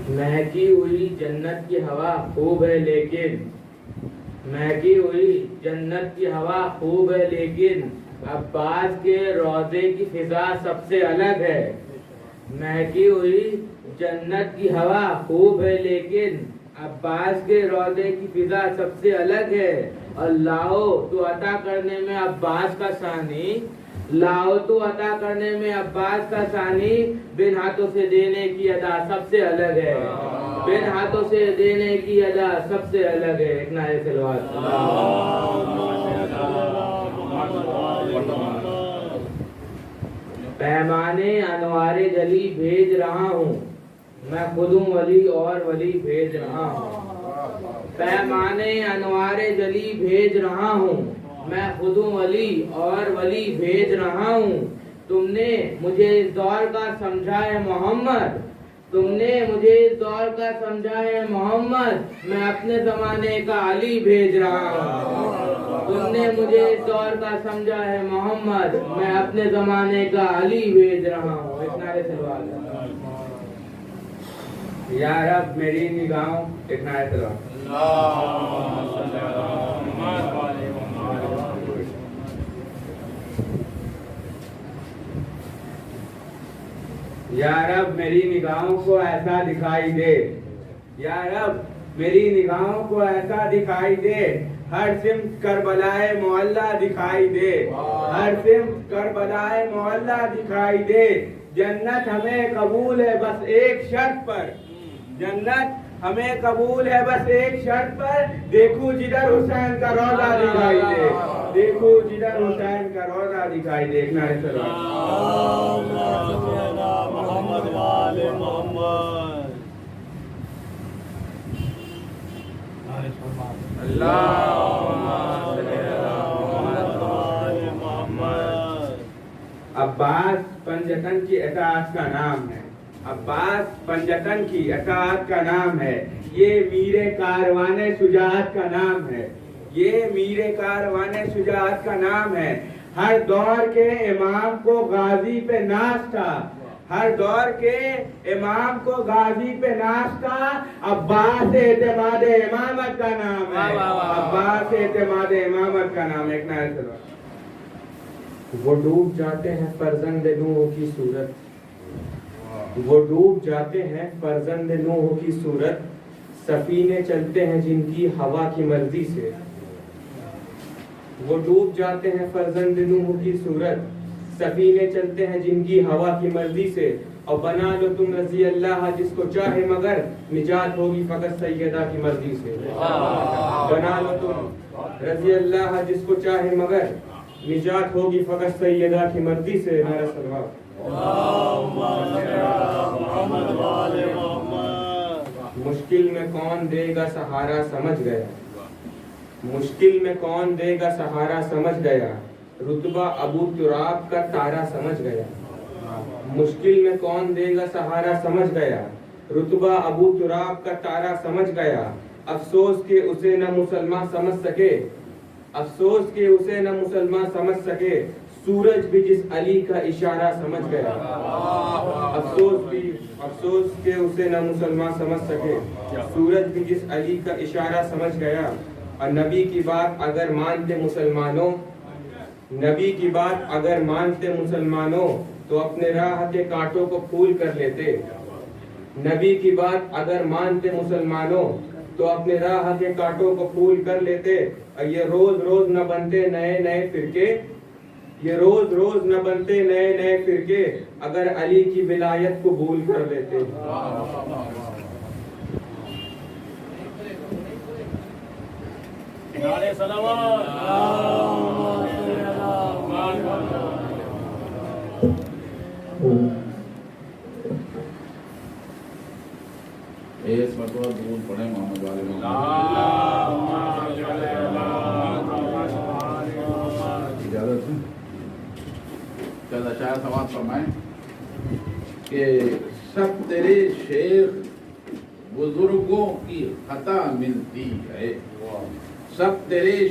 مہکی ہوئی جنت کی ہوا خوب ہے لیکن مہکی ہوئی جنت کی ہوا خوب ہے لیکن عباس کے روضے کی فضا سب سے الگ ہے. مہکی ہوئی جنت کی ہوا خوب ہے لیکن عباس کے روضے کی فضا سب سے الگ ہے. اور لاؤ تو عطا کرنے میں عباس کا ثانی لاؤ تو عطا کرنے میں عباس کا ثانی بن ہاتھوں سے دینے کی ادا سب سے الگ ہے. بن ہاتھوں سے دینے کی ادا سب سے الگ ہے. ایک نعرہ صلوات. پیمانے انوار جلی بھیج رہا ہوں میں خود ہوں ولی اور ولی بھیج رہا ہوں. پیمانے انوار جلی بھیج رہا ہوں میں خود ہوں ولی اور ولی بھیج رہا ہوں. تم نے مجھے اس دور کا سمجھا ہے محمد تم نے مجھے اس دور کا سمجھا ہے محمد میں اپنے زمانے کا علی بھیج رہا ہوں. تم نے مجھے اس دور کا سمجھا ہے محمد میں اپنے زمانے کا علی بھیج رہا ہوں. ایک نعرے سلوات. یا رب میری نگاہوں ایک نعرے سلوات. یا رب میری نگاہوں کو ایسا دکھائی دے یا رب میری نگاہوں کو ایسا دکھائی دے ہر سمت کربلائے معلّہ دکھائی دے ہر سمت کربلائے معلّہ دکھائی دے. جنت ہمیں قبول ہے بس ایک شرط پر جنت ہمیں قبول ہے بس ایک شرط پر دیکھو جدھر حسین کا روضہ دکھائی دے دیکھو جدھر حسین کا روضہ دکھائی دے. ایک نعرہ سلوات. محمد والے محمد. عباس پنجتن کی اطاعت کا نام ہے عباس پنجتن کی اطاعت کا نام ہے. یہ میر کاروان شجاعت کا نام ہے یہ میر کاروان شجاعت کا نام ہے. ہر دور کے امام کو غازی پہ ناز تھا ہر دور کے امام کو غازی پہ ناز تھا. عباس اعتماد امامت کا نام ہے عباس اعتماد امامت کا نام ہے. ایک نعرہ سلوات. وہ ڈوب جاتے ہیں فرزند نوح کی صورت وہ ڈوب جاتے ہیں فرزند نوح کی صورت سفینے چلتے ہیں جن کی ہوا کی مرضی سے وہ ڈوب جاتے ہیں فرزند نوح کی صورت سفینے چلتے ہیں جن کی ہوا کی مرضی سے. اور بنا لو تم رضی اللہ جس کو چاہے مگر نجات ہوگی فقط سیدہ کی مرضی سے. بنا لو تم رضی اللہ جس کو چاہے مگر نجات ہوگی فقط سیدہ کی مرضی سے. نعرہ سلوات. مشکل میں کون دے گا سہارا سمجھ گیا مشکل میں کون دے گا سہارا سمجھ گیا رتبہ ابو تراب کا تارا سمجھ گیا مشکل میں کون دے گا سہارا سمجھ گیا رتبہ ابو تراب کا تارا سمجھ گیا. افسوس کہ اسے نہ مسلمان سمجھ سکے افسوس کہ اسے نہ مسلمان سمجھ سکے سورج بھی جس علی کا اشارہ سمجھ گیا. افسوس کہ اسے نہ مسلمان سمجھ سکے سورج بھی جس علی کا اشارہ سمجھ گیا. اور نبی کی بات اگر مانتے مسلمانوں نبی کی بات اگر مانتے مسلمانوں تو اپنے راہ کے کانٹوں کو پھول کر لیتے نبی کی بات اگر مانتے مسلمانوں تو اپنے راہ کے کانٹوں کو پھول کر لیتے. اور یہ روز روز نہ بنتے نئے نئے فرقے یہ روز روز نہ بنتے نئے نئے فرقے اگر علی کی ولایت کو بھول کر لیتے. نعرہ صلوات. اس مرتبہ درود پڑھیں محمد والے اجازت ہے. چل اشعار سماعت فرمائیں کہ سب تیرے شیخ بزرگوں کی خطا ملتی ہے سب تیرے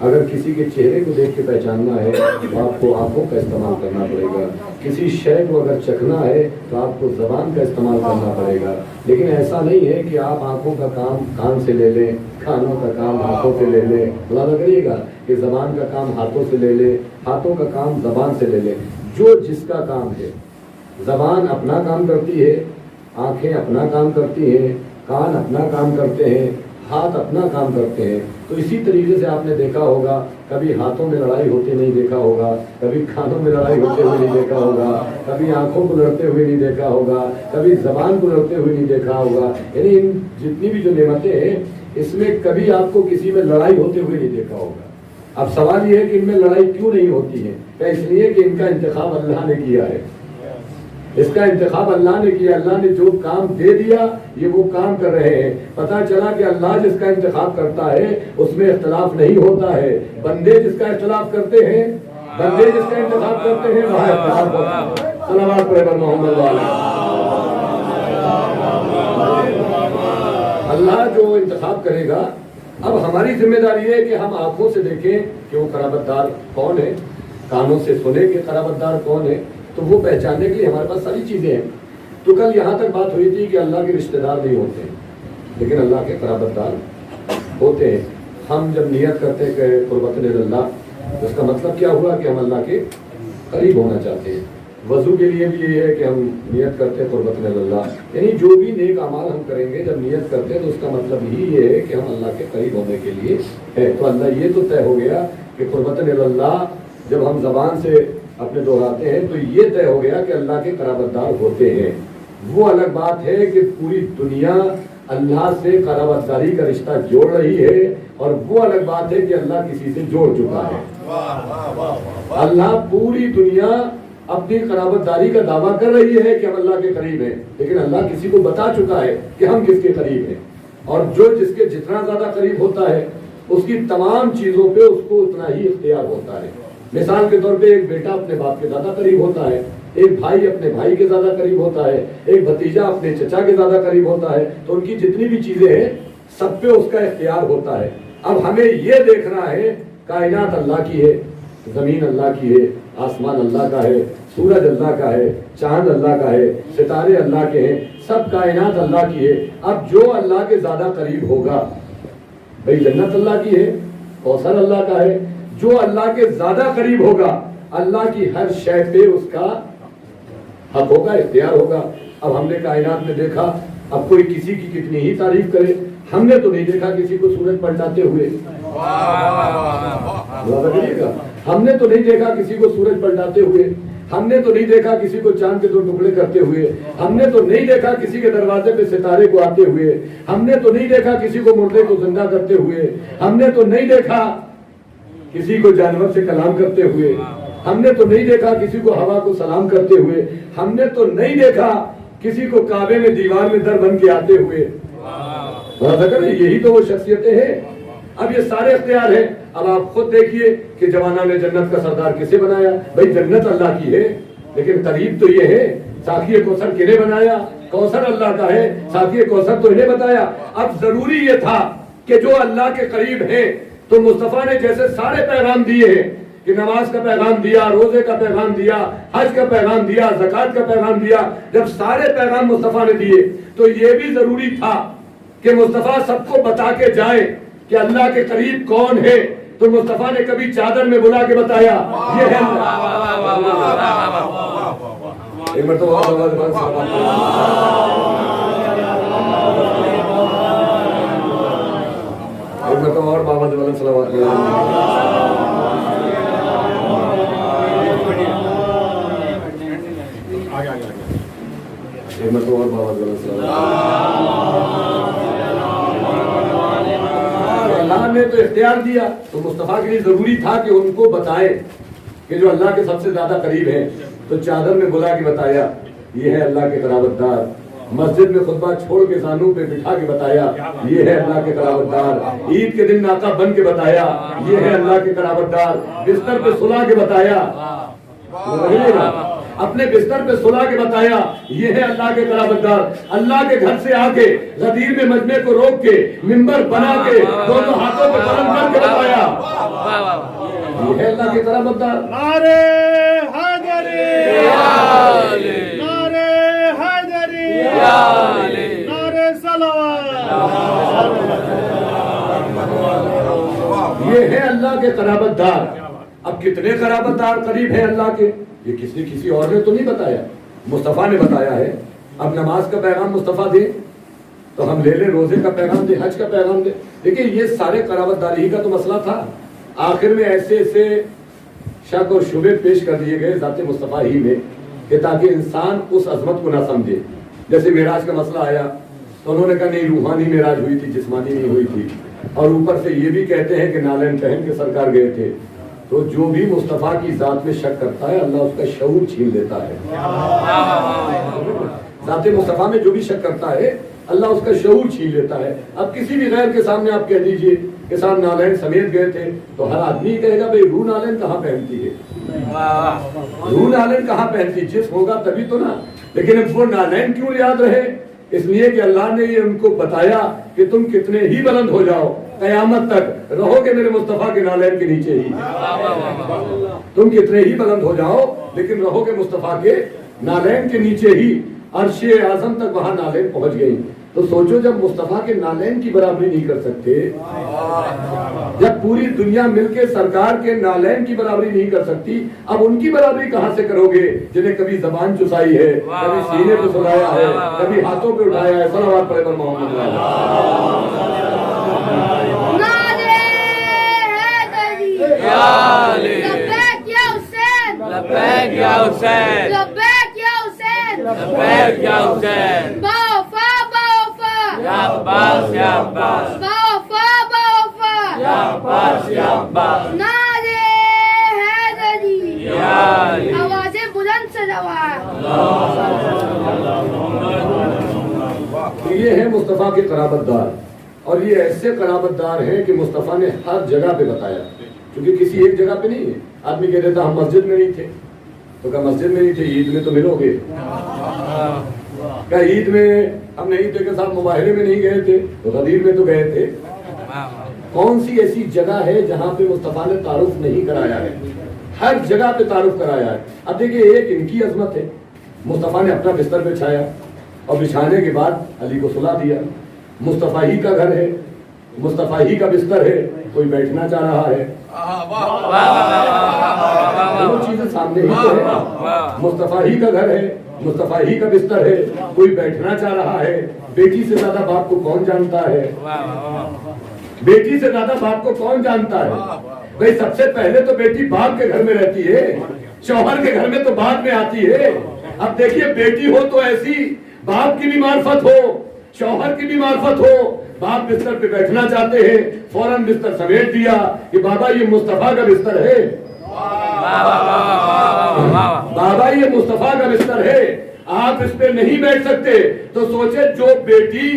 اگر کسی کے چہرے کو دیکھ کے پہچاننا ہے تو آپ کو آنکھوں کا استعمال کرنا پڑے گا، کسی شے کو اگر چکھنا ہے تو آپ کو زبان کا استعمال کرنا پڑے گا، لیکن ایسا نہیں ہے کہ آپ آنکھوں کا کام کان سے لے لیں، کانوں کا کام ہاتھوں سے لے لیں۔ ملاحظہ کریے گا کہ زبان کا کام ہاتھوں سے لے لیں، ہاتھوں کا کام زبان سے لے لیں۔ جو جس کا کام ہے، زبان اپنا کام کرتی ہے، آنکھیں اپنا کام کرتی ہیں، کان اپنا کام کرتے ہیں، ہاتھ اپنا کام کرتے ہیں۔ تو اسی طریقے سے آپ نے دیکھا ہوگا، کبھی ہاتھوں میں لڑائی ہوتے نہیں دیکھا ہوگا، کبھی کانوں میں لڑائی ہوتے ہوئے نہیں دیکھا ہوگا، کبھی آنکھوں کو لڑتے ہوئے نہیں دیکھا ہوگا، کبھی زبان کو لڑتے ہوئے نہیں دیکھا ہوگا۔ یعنی ان جتنی بھی جو نعمتیں ہیں اس میں کبھی آپ کو کسی میں لڑائی ہوتے ہوئے نہیں دیکھا ہوگا۔ اب سوال یہ ہے کہ ان میں لڑائی کیوں نہیں ہوتی ہے؟ اس لیے کہ ان کا انتخاب اللہ نے کیا ہے، اس کا انتخاب اللہ نے کیا۔ اللہ نے جو کام دے دیا یہ وہ کام کر رہے ہیں۔ پتہ چلا کہ اللہ جس کا انتخاب کرتا ہے اس میں اختلاف نہیں ہوتا ہے، بندے جس کا اختلاف کرتے ہیں، بندے جس کا انتخاب کرتے ہیں وہاں اختلاف ہوتا ہے۔ صلوات پڑھے بر محمد والے۔ اللہ جو انتخاب کرے گا، اب ہماری ذمہ داری ہے کہ ہم آنکھوں سے دیکھیں کہ وہ قرابت دار کون ہے، کانوں سے سنیں کہ قرابت دار کون ہے، تو وہ پہچاننے کے لیے ہمارے پاس ساری چیزیں ہیں۔ تو کل یہاں تک بات ہوئی تھی کہ اللہ کے رشتہ دار نہیں ہوتے لیکن اللہ کے قرابت دار ہوتے ہیں۔ ہم جب نیت کرتے ہیں کہ قربت اللہ، تو اس کا مطلب کیا ہوا کہ ہم اللہ کے قریب ہونا چاہتے ہیں۔ وضو کے لیے بھی یہ ہے کہ ہم نیت کرتے ہیں قربت اللہ، یعنی جو بھی نیک اعمال ہم کریں گے جب نیت کرتے ہیں تو اس کا مطلب ہی یہ ہے کہ ہم اللہ کے قریب ہونے کے لیے ہے۔ تو اللہ یہ تو طے ہو گیا کہ قربت اللہ جب ہم زبان سے اپنے دہراتے ہیں تو یہ طے ہو گیا کہ اللہ کے قرابت دار ہوتے ہیں۔ وہ الگ بات ہے کہ پوری دنیا اللہ سے قرابت داری کا رشتہ جوڑ رہی ہے، اور وہ الگ بات ہے کہ اللہ کسی سے جوڑ چکا ہے۔ اللہ پوری دنیا اپنی قرابت داری کا دعویٰ کر رہی ہے کہ ہم اللہ کے قریب ہیں، لیکن اللہ کسی کو بتا چکا ہے کہ ہم کس کے قریب ہیں، اور جو جس کے جتنا زیادہ قریب ہوتا ہے اس کی تمام چیزوں پہ اس کو اتنا ہی اختیار ہوتا ہے۔ مثال کے طور پہ ایک بیٹا اپنے باپ کے زیادہ قریب ہوتا ہے، ایک بھائی اپنے بھائی کے زیادہ قریب ہوتا ہے، ایک بھتیجا اپنے چچا کے زیادہ قریب ہوتا ہے، تو ان کی جتنی بھی چیزیں ہیں سب پہ اس کا اختیار ہوتا ہے۔ اب ہمیں یہ دیکھنا ہے کائنات اللہ کی ہے، زمین اللہ کی ہے، آسمان اللہ کا ہے، سورج اللہ کا ہے، چاند اللہ کا ہے، ستارے اللہ کے ہیں، سب کائنات اللہ کی ہے۔ اب جو اللہ کے زیادہ قریب ہوگا، بھئی جنت اللہ کی ہے، کوثر اللہ کا ہے، جو اللہ کے زیادہ قریب ہوگا اللہ کی ہر شے پہ اس کا حق ہوگا، اختیار ہوگا۔ اب ہم نے کائنات میں دیکھا، اب کوئی کسی کی کتنی ہی تعریف کرے، ہم نے تو نہیں دیکھا کسی کو سورج پلٹاتے ہوئے، ہم نے تو نہیں دیکھا کسی کو سورج پلٹاتے ہوئے، ہم نے تو نہیں دیکھا کسی کو چاند کے 2 ٹکڑے کرتے ہوئے، ہم نے تو نہیں دیکھا کسی کے دروازے پہ ستارے کو آتے ہوئے، ہم نے تو نہیں دیکھا کسی کو مردے کو زندہ کرتے ہوئے، ہم نے تو نہیں دیکھا کسی کو جانور سے کلام کرتے ہوئے، ہم نے تو نہیں دیکھا کسی کو ہوا کو سلام کرتے ہوئے، ہم نے تو نہیں دیکھا کسی کو کعبے میں دیوار میں در بن کے آتے ہوئے۔ یہی تو وہ شخصیتیں ہیں۔ اب یہ سارے اختیار ہیں۔ اب آپ خود دیکھیے کہ جوانان جنت کا سردار کسے بنایا؟ بھئی جنت اللہ کی ہے، لیکن قریب تو یہ ہے، ساقی کوثر کنہیں بنایا؟ کوثر اللہ کا ہے، ساقی کوثر تو انہیں بتایا۔ اب ضروری یہ تھا کہ جو اللہ کے قریب ہیں، تو مصطفیٰ نے جیسے سارے پیغام دیے ہیں کہ نماز کا پیغام دیا، روزے کا پیغام دیا، حج کا پیغام دیا، زکوٰۃ کا پیغام دیا، جب سارے پیغام مصطفیٰ نے دیے تو یہ بھی ضروری تھا کہ مصطفیٰ سب کو بتا کے جائیں کہ اللہ کے قریب کون ہے۔ تو مصطفیٰ نے کبھی چادر میں بلا کے بتایا یہ ہے ایک مرتبہ اور بابا جوالن صلوات ایک مرتبہ اور بابا جوالن صلوات۔ اللہ نے تو اختیار دیا تو مصطفیٰ کے لیے ضروری تھا کہ ان کو بتائیں کہ جو اللہ کے سب سے زیادہ قریب ہیں۔ تو چادر میں بلا کے بتایا یہ ہے اللہ کے قرابت دار، مسجد میں خطبہ چھوڑ کے زانوں پہ بٹھا کے بتایا یہ ہے اللہ کے قرابت دار، عید کے دن ناقہ بن کے بتایا یہ ہے اللہ کے قرابت دار، بستر پہ سلا کے بتایا۔ اپنے بستر پہ سلا کے بتایا یہ ہے اللہ کے قرابت دار. اللہ کے گھر سے آ کے غدیر میں مجمع کو روک کے ممبر بنا کے دونوں ہاتھوں پہ بلند کر کے بتایا یہ ہے اللہ کے قرابت دار. نعرہ حیدری نعرہ حیدری نعرہ صلوات. یہ ہے اللہ کے قرابت دار. اب کتنے قرابت دار قریب ہیں اللہ کے یہ کسی اور نے تو نہیں بتایا, مصطفیٰ نے بتایا ہے. اب نماز کا پیغام مصطفیٰ دے تو ہم لے لیں, روزے کا پیغام دے, حج کا پیغام دے. دیکھیں یہ سارے قرابت داری کا تو مسئلہ تھا. آخر میں ایسے شک اور شبے پیش کر دیے گئے ذات مصطفیٰ ہی میں کہ تاکہ انسان اس عظمت کو نہ سمجھے. جیسے معراج کا مسئلہ آیا تو انہوں نے کہا نہیں روحانی معراج ہوئی تھی, جسمانی نہیں ہوئی تھی. اور اوپر سے یہ بھی کہتے ہیں کہ نالین پہن کے سرکار گئے تھے. تو جو بھی مصطفیٰ کی ذات میں شک کرتا ہے اللہ اس کا شعور چھین لیتا ہے. ذات مصطفیٰ میں جو بھی شک کرتا ہے اللہ اس کا شعور چھین لیتا ہے. اب کسی بھی غیر کے سامنے آپ کہہ دیجئے کہ صاحب نالین سمیت گئے تھے تو ہر آدمی کہے گا بھئی روح نالین کہاں پہنتی ہے, روح نالین کہاں پہنتی, جسم ہوگا تبھی تو نا. لیکن اب وہ نالین کیوں یاد رہے؟ اس لیے کہ اللہ نے یہ ان کو بتایا کہ تم کتنے ہی بلند ہو جاؤ قیامت تک رہو گے میرے مصطفیٰ کے نالین کے نیچے ہی. تم کتنے ہی بلند ہو جاؤ لیکن رہو گے مصطفیٰ کے نالین کے نیچے ہی. عرش اعظم تک وہاں نالین پہنچ گئی. تو سوچو جب مصطفیٰ کے نالین کی برابری نہیں کر سکتے, جب پوری دنیا مل کے سرکار کے نالین کی برابری نہیں کر سکتی, اب ان کی برابری کہاں سے کرو گے جنہیں کبھی زبان چسائی ہے, کبھی سینے پہ سلایا ہے, کبھی ہاتھوں پہ اٹھایا ہے. صلوات پڑھے پر محمد لبیک یا حسین لبیک یا حسین لبیک یا حسین باوفا باوفا یا عباس یا عباس باوفا باوفا یا عباس یا عباس نعرہ حیدری آوازیں بلند سے جواب. یہ ہے مصطفیٰ کے قرابت دار. اور یہ ایسے قرابت دار ہیں کہ مصطفیٰ نے ہر جگہ پہ بتایا, کیونکہ کسی ایک جگہ پہ نہیں ہے. آدمی کہہ دیتا ہم مسجد میں نہیں تھے تو کہا مسجد میں نہیں تھے عید میں تو ملو گے. کہا عید میں ہم نہیں تھے کہ صاحب مظاہرے میں نہیں گئے تھے تو غدیر میں تو گئے تھے. کون سی ایسی جگہ ہے جہاں پہ مصطفیٰ نے تعارف نہیں کرایا ہے؟ ہر جگہ پہ تعارف کرایا ہے. اب دیکھیں ایک ان کی عظمت ہے, مصطفیٰ نے اپنا بستر بچھایا اور بچھانے کے بعد علی کو سلا دیا. مصطفیٰ ہی کا گھر ہے, مصطفیٰ ہی کا بستر ہے, کوئی بیٹھنا چاہ رہا ہے, وہ چیزیں سامنے ہی تو ہے. مصطفیٰ ہی کا گھر ہے, مصطفیٰ ہی کا بستر ہے, کوئی بیٹھنا چاہ رہا ہے. بیٹی سے زیادہ باپ کو کون جانتا ہے؟ بیٹی سے زیادہ باپ کو کون جانتا ہے؟ بھئی سب سے پہلے تو بیٹی باپ کے گھر میں رہتی ہے, شوہر کے گھر میں تو بعد میں آتی ہے. اب دیکھیے بیٹی ہو تو ایسی باپ کی بھی معرفت ہو, شوہر کی بھی معرفت ہو. باپ بستر پہ بیٹھنا چاہتے ہیں, فوراً بستر سمیٹ دیا کہ بابا یہ مصطفیٰ کا بستر ہے, بابا یہ مصطفیٰ کا بستر ہے, آپ اس پہ نہیں بیٹھ سکتے. تو سوچے جو بیٹی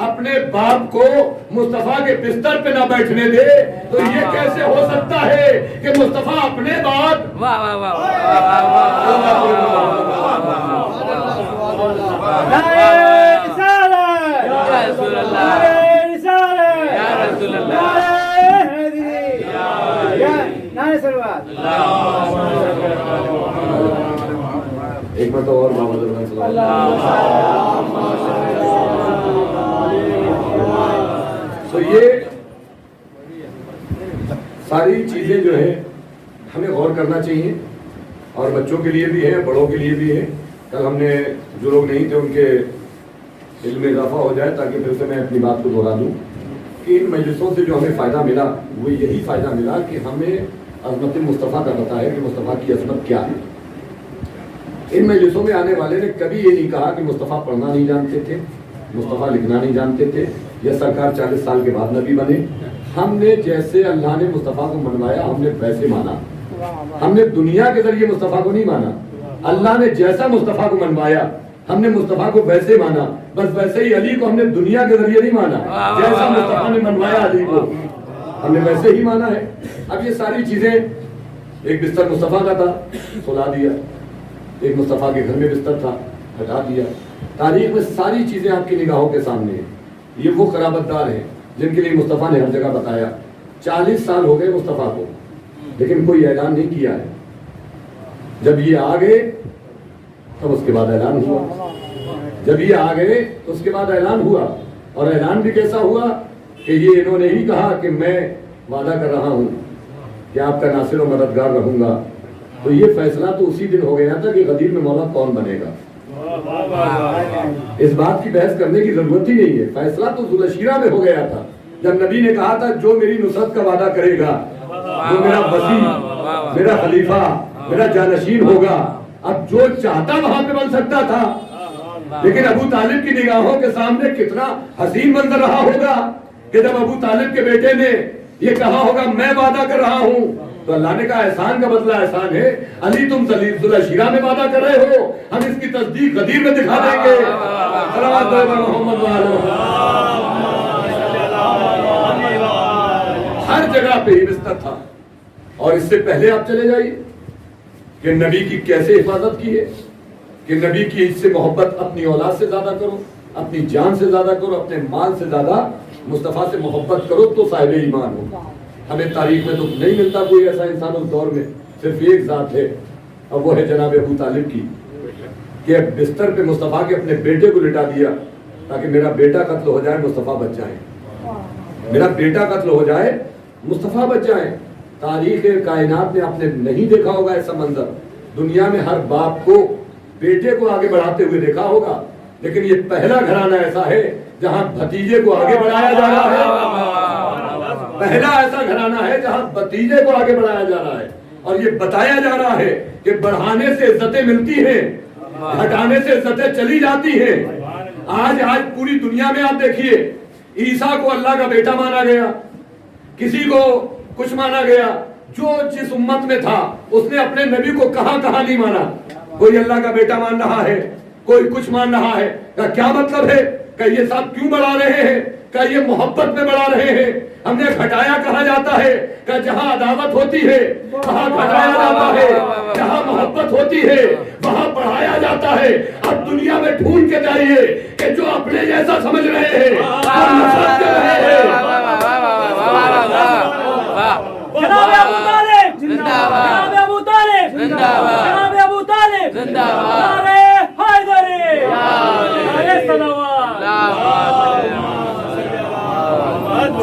اپنے باپ کو مصطفیٰ کے بستر پہ نہ بیٹھنے دے تو یہ کیسے ہو سکتا ہے کہ مصطفیٰ اپنے بعد ایک مرتبہ اور محمد تو یہ ساری چیزیں جو ہیں ہمیں غور کرنا چاہیے, اور بچوں کے لیے بھی ہے, بڑوں کے لیے بھی ہے. کل ہم نے جو لوگ نہیں تھے ان کے علم میں اضافہ ہو جائے تاکہ پھر سے میں اپنی بات کو دہرا دوں کہ ان مجلسوں سے جو ہمیں فائدہ ملا وہ یہی فائدہ ملا کہ ہمیں عظمت مصطفیٰ کا پتہ ہے کہ مصطفیٰ کی عظمت کیا ہے. ان مجلسوں میں آنے والے نے کبھی یہ نہیں کہا کہ مصطفیٰ پڑھنا نہیں جانتے تھے, مصطفیٰ لکھنا نہیں جانتے تھے, یا سرکار 40 سال کے بعد نبی بنے. ہم نے جیسے اللہ نے مصطفیٰ کو منوایا ہم نے ویسے مانا. ہم نے دنیا کے ذریعے مصطفیٰ کو نہیں مانا. اللہ نے جیسا مصطفیٰ کو منوایا ہم نے مصطفیٰ کو ویسے مانا. بس ویسے ہی علی کو ہم نے دنیا کے ذریعے نہیں مانا, جیسا مصطفیٰ نے منوایا علی کو ہم نے ویسے ہی مانا ہے. اب یہ ساری چیزیں, ایک بستر مصطفیٰ کا تھا سلا دیا, ایک مصطفیٰ کے گھر میں بستر تھا، ہٹا دیا۔ تاریخ میں ساری چیزیں آپ کی نگاہوں کے سامنے ہیں۔ یہ وہ قرابت دار ہیں جن کے لیے مصطفیٰ نے ہر جگہ بتایا۔ 40 سال ہو گئے مصطفیٰ کو، لیکن کوئی اعلان نہیں کیا ہے۔ جب یہ آ گئے تب اس کے بعد اعلان ہوا، جب یہ آ گئے تو اس کے بعد اعلان ہوا، اور اعلان بھی کیسا ہوا کہ یہ انہوں نے ہی کہا کہ میں وعدہ کر رہا ہوں کہ آپ کا ناصر و مددگار رہوں گا۔ تو یہ فیصلہ تو اسی دن ہو گیا تھا کہ غدیر میں مولا کون بنے گا۔ اس بات کی بحث کرنے کی ضرورت ہی نہیں ہے، فیصلہ تو ذوالعشیرہ میں ہو گیا تھا، جب نبی نے کہا تھا جو میری نصرت کا وعدہ کرے گا، جو میرا وسیع، میرا خلیفہ، میرا جانشین ہوگا۔ اب جو چاہتا وہاں پہ بن سکتا تھا، لیکن ابو طالب کی نگاہوں کے سامنے کتنا حسین منظر رہا ہوگا کہ جب ابو طالب کے بیٹے نے یہ کہا ہوگا میں وعدہ کر رہا ہوں، تو اللہ نے کہا احسان کا بدلہ احسان ہے، علی تم ذوالعشیرہ میں وعدہ کر رہے ہو، ہم اس کی تصدیق غدیر میں دکھا دیں گے۔ صلوات محمد ہر جگہ پہ یہ بستر تھا۔ اور اس سے پہلے آپ چلے جائیے کہ نبی کی کیسے حفاظت کی ہے، کہ نبی کی اس سے محبت اپنی اولاد سے زیادہ کرو، اپنی جان سے زیادہ کرو، اپنے مال سے زیادہ مصطفیٰ سے محبت کرو تو صاحب ایمان ہو۔ ہمیں تاریخ میں تو نہیں ملتا کوئی ایسا انسان اس دور میں، صرف ایک ذات ہے، اب وہ ہے جناب ابو طالب کی، کہ بستر پہ مصطفیٰ کے اپنے بیٹے کو لٹا دیا تاکہ میرا بیٹا قتل ہو جائے مصطفیٰ بچ جائیں، میرا بیٹا قتل ہو جائے مصطفیٰ بچ جائیں۔ تاریخ کائنات نے آپ نے نہیں دیکھا ہوگا ایسا منظر، دنیا میں ہر باپ کو بیٹے کو آگے بڑھاتے ہوئے دیکھا ہوگا، لیکن یہ پہلا گھرانہ ایسا ہے جہاں بھتیجے کو آگے بڑھایا جا رہا ہے، پہلا ایسا گھرانہ ہے جہاں بھتیجے کو آگے بڑھایا جا رہا ہے، اور یہ بتایا جا رہا ہے کہ بڑھانے سے عزتیں ملتی ہیں، ہٹانے سے عزتیں چلی جاتی ہیں۔ آج پوری دنیا میں آپ دیکھیے، عیسیٰ کو اللہ کا بیٹا مانا گیا، کسی کو کچھ مانا گیا، جو جس امت میں تھا اس نے اپنے نبی کو کہاں نہیں مانا۔ کوئی اللہ کا بیٹا مان رہا ہے، کوئی کچھ مان رہا ہے، کیا مطلب ہے؟ کہ یہ سب کیوں بڑھا رہے ہیں؟ کہ یہ محبت میں بڑھا رہے ہیں؟ ہم نے گھٹایا کہا جاتا ہے کہ جہاں عداوت ہوتی ہے وہاں گھٹایا جاتا ہے، جہاں محبت ہوتی ہے وہاں بڑھایا جاتا ہے۔ اب دنیا میں ڈھونڈ کے جائیے کہ جو اپنے جیسا سمجھ رہے ہیں، جناب ابو طالب زندہ باد، جناب ابو طالب زندہ باد، جناب ابو طالب زندہ باد، نعرہ حیدری، نعرہ صلوات۔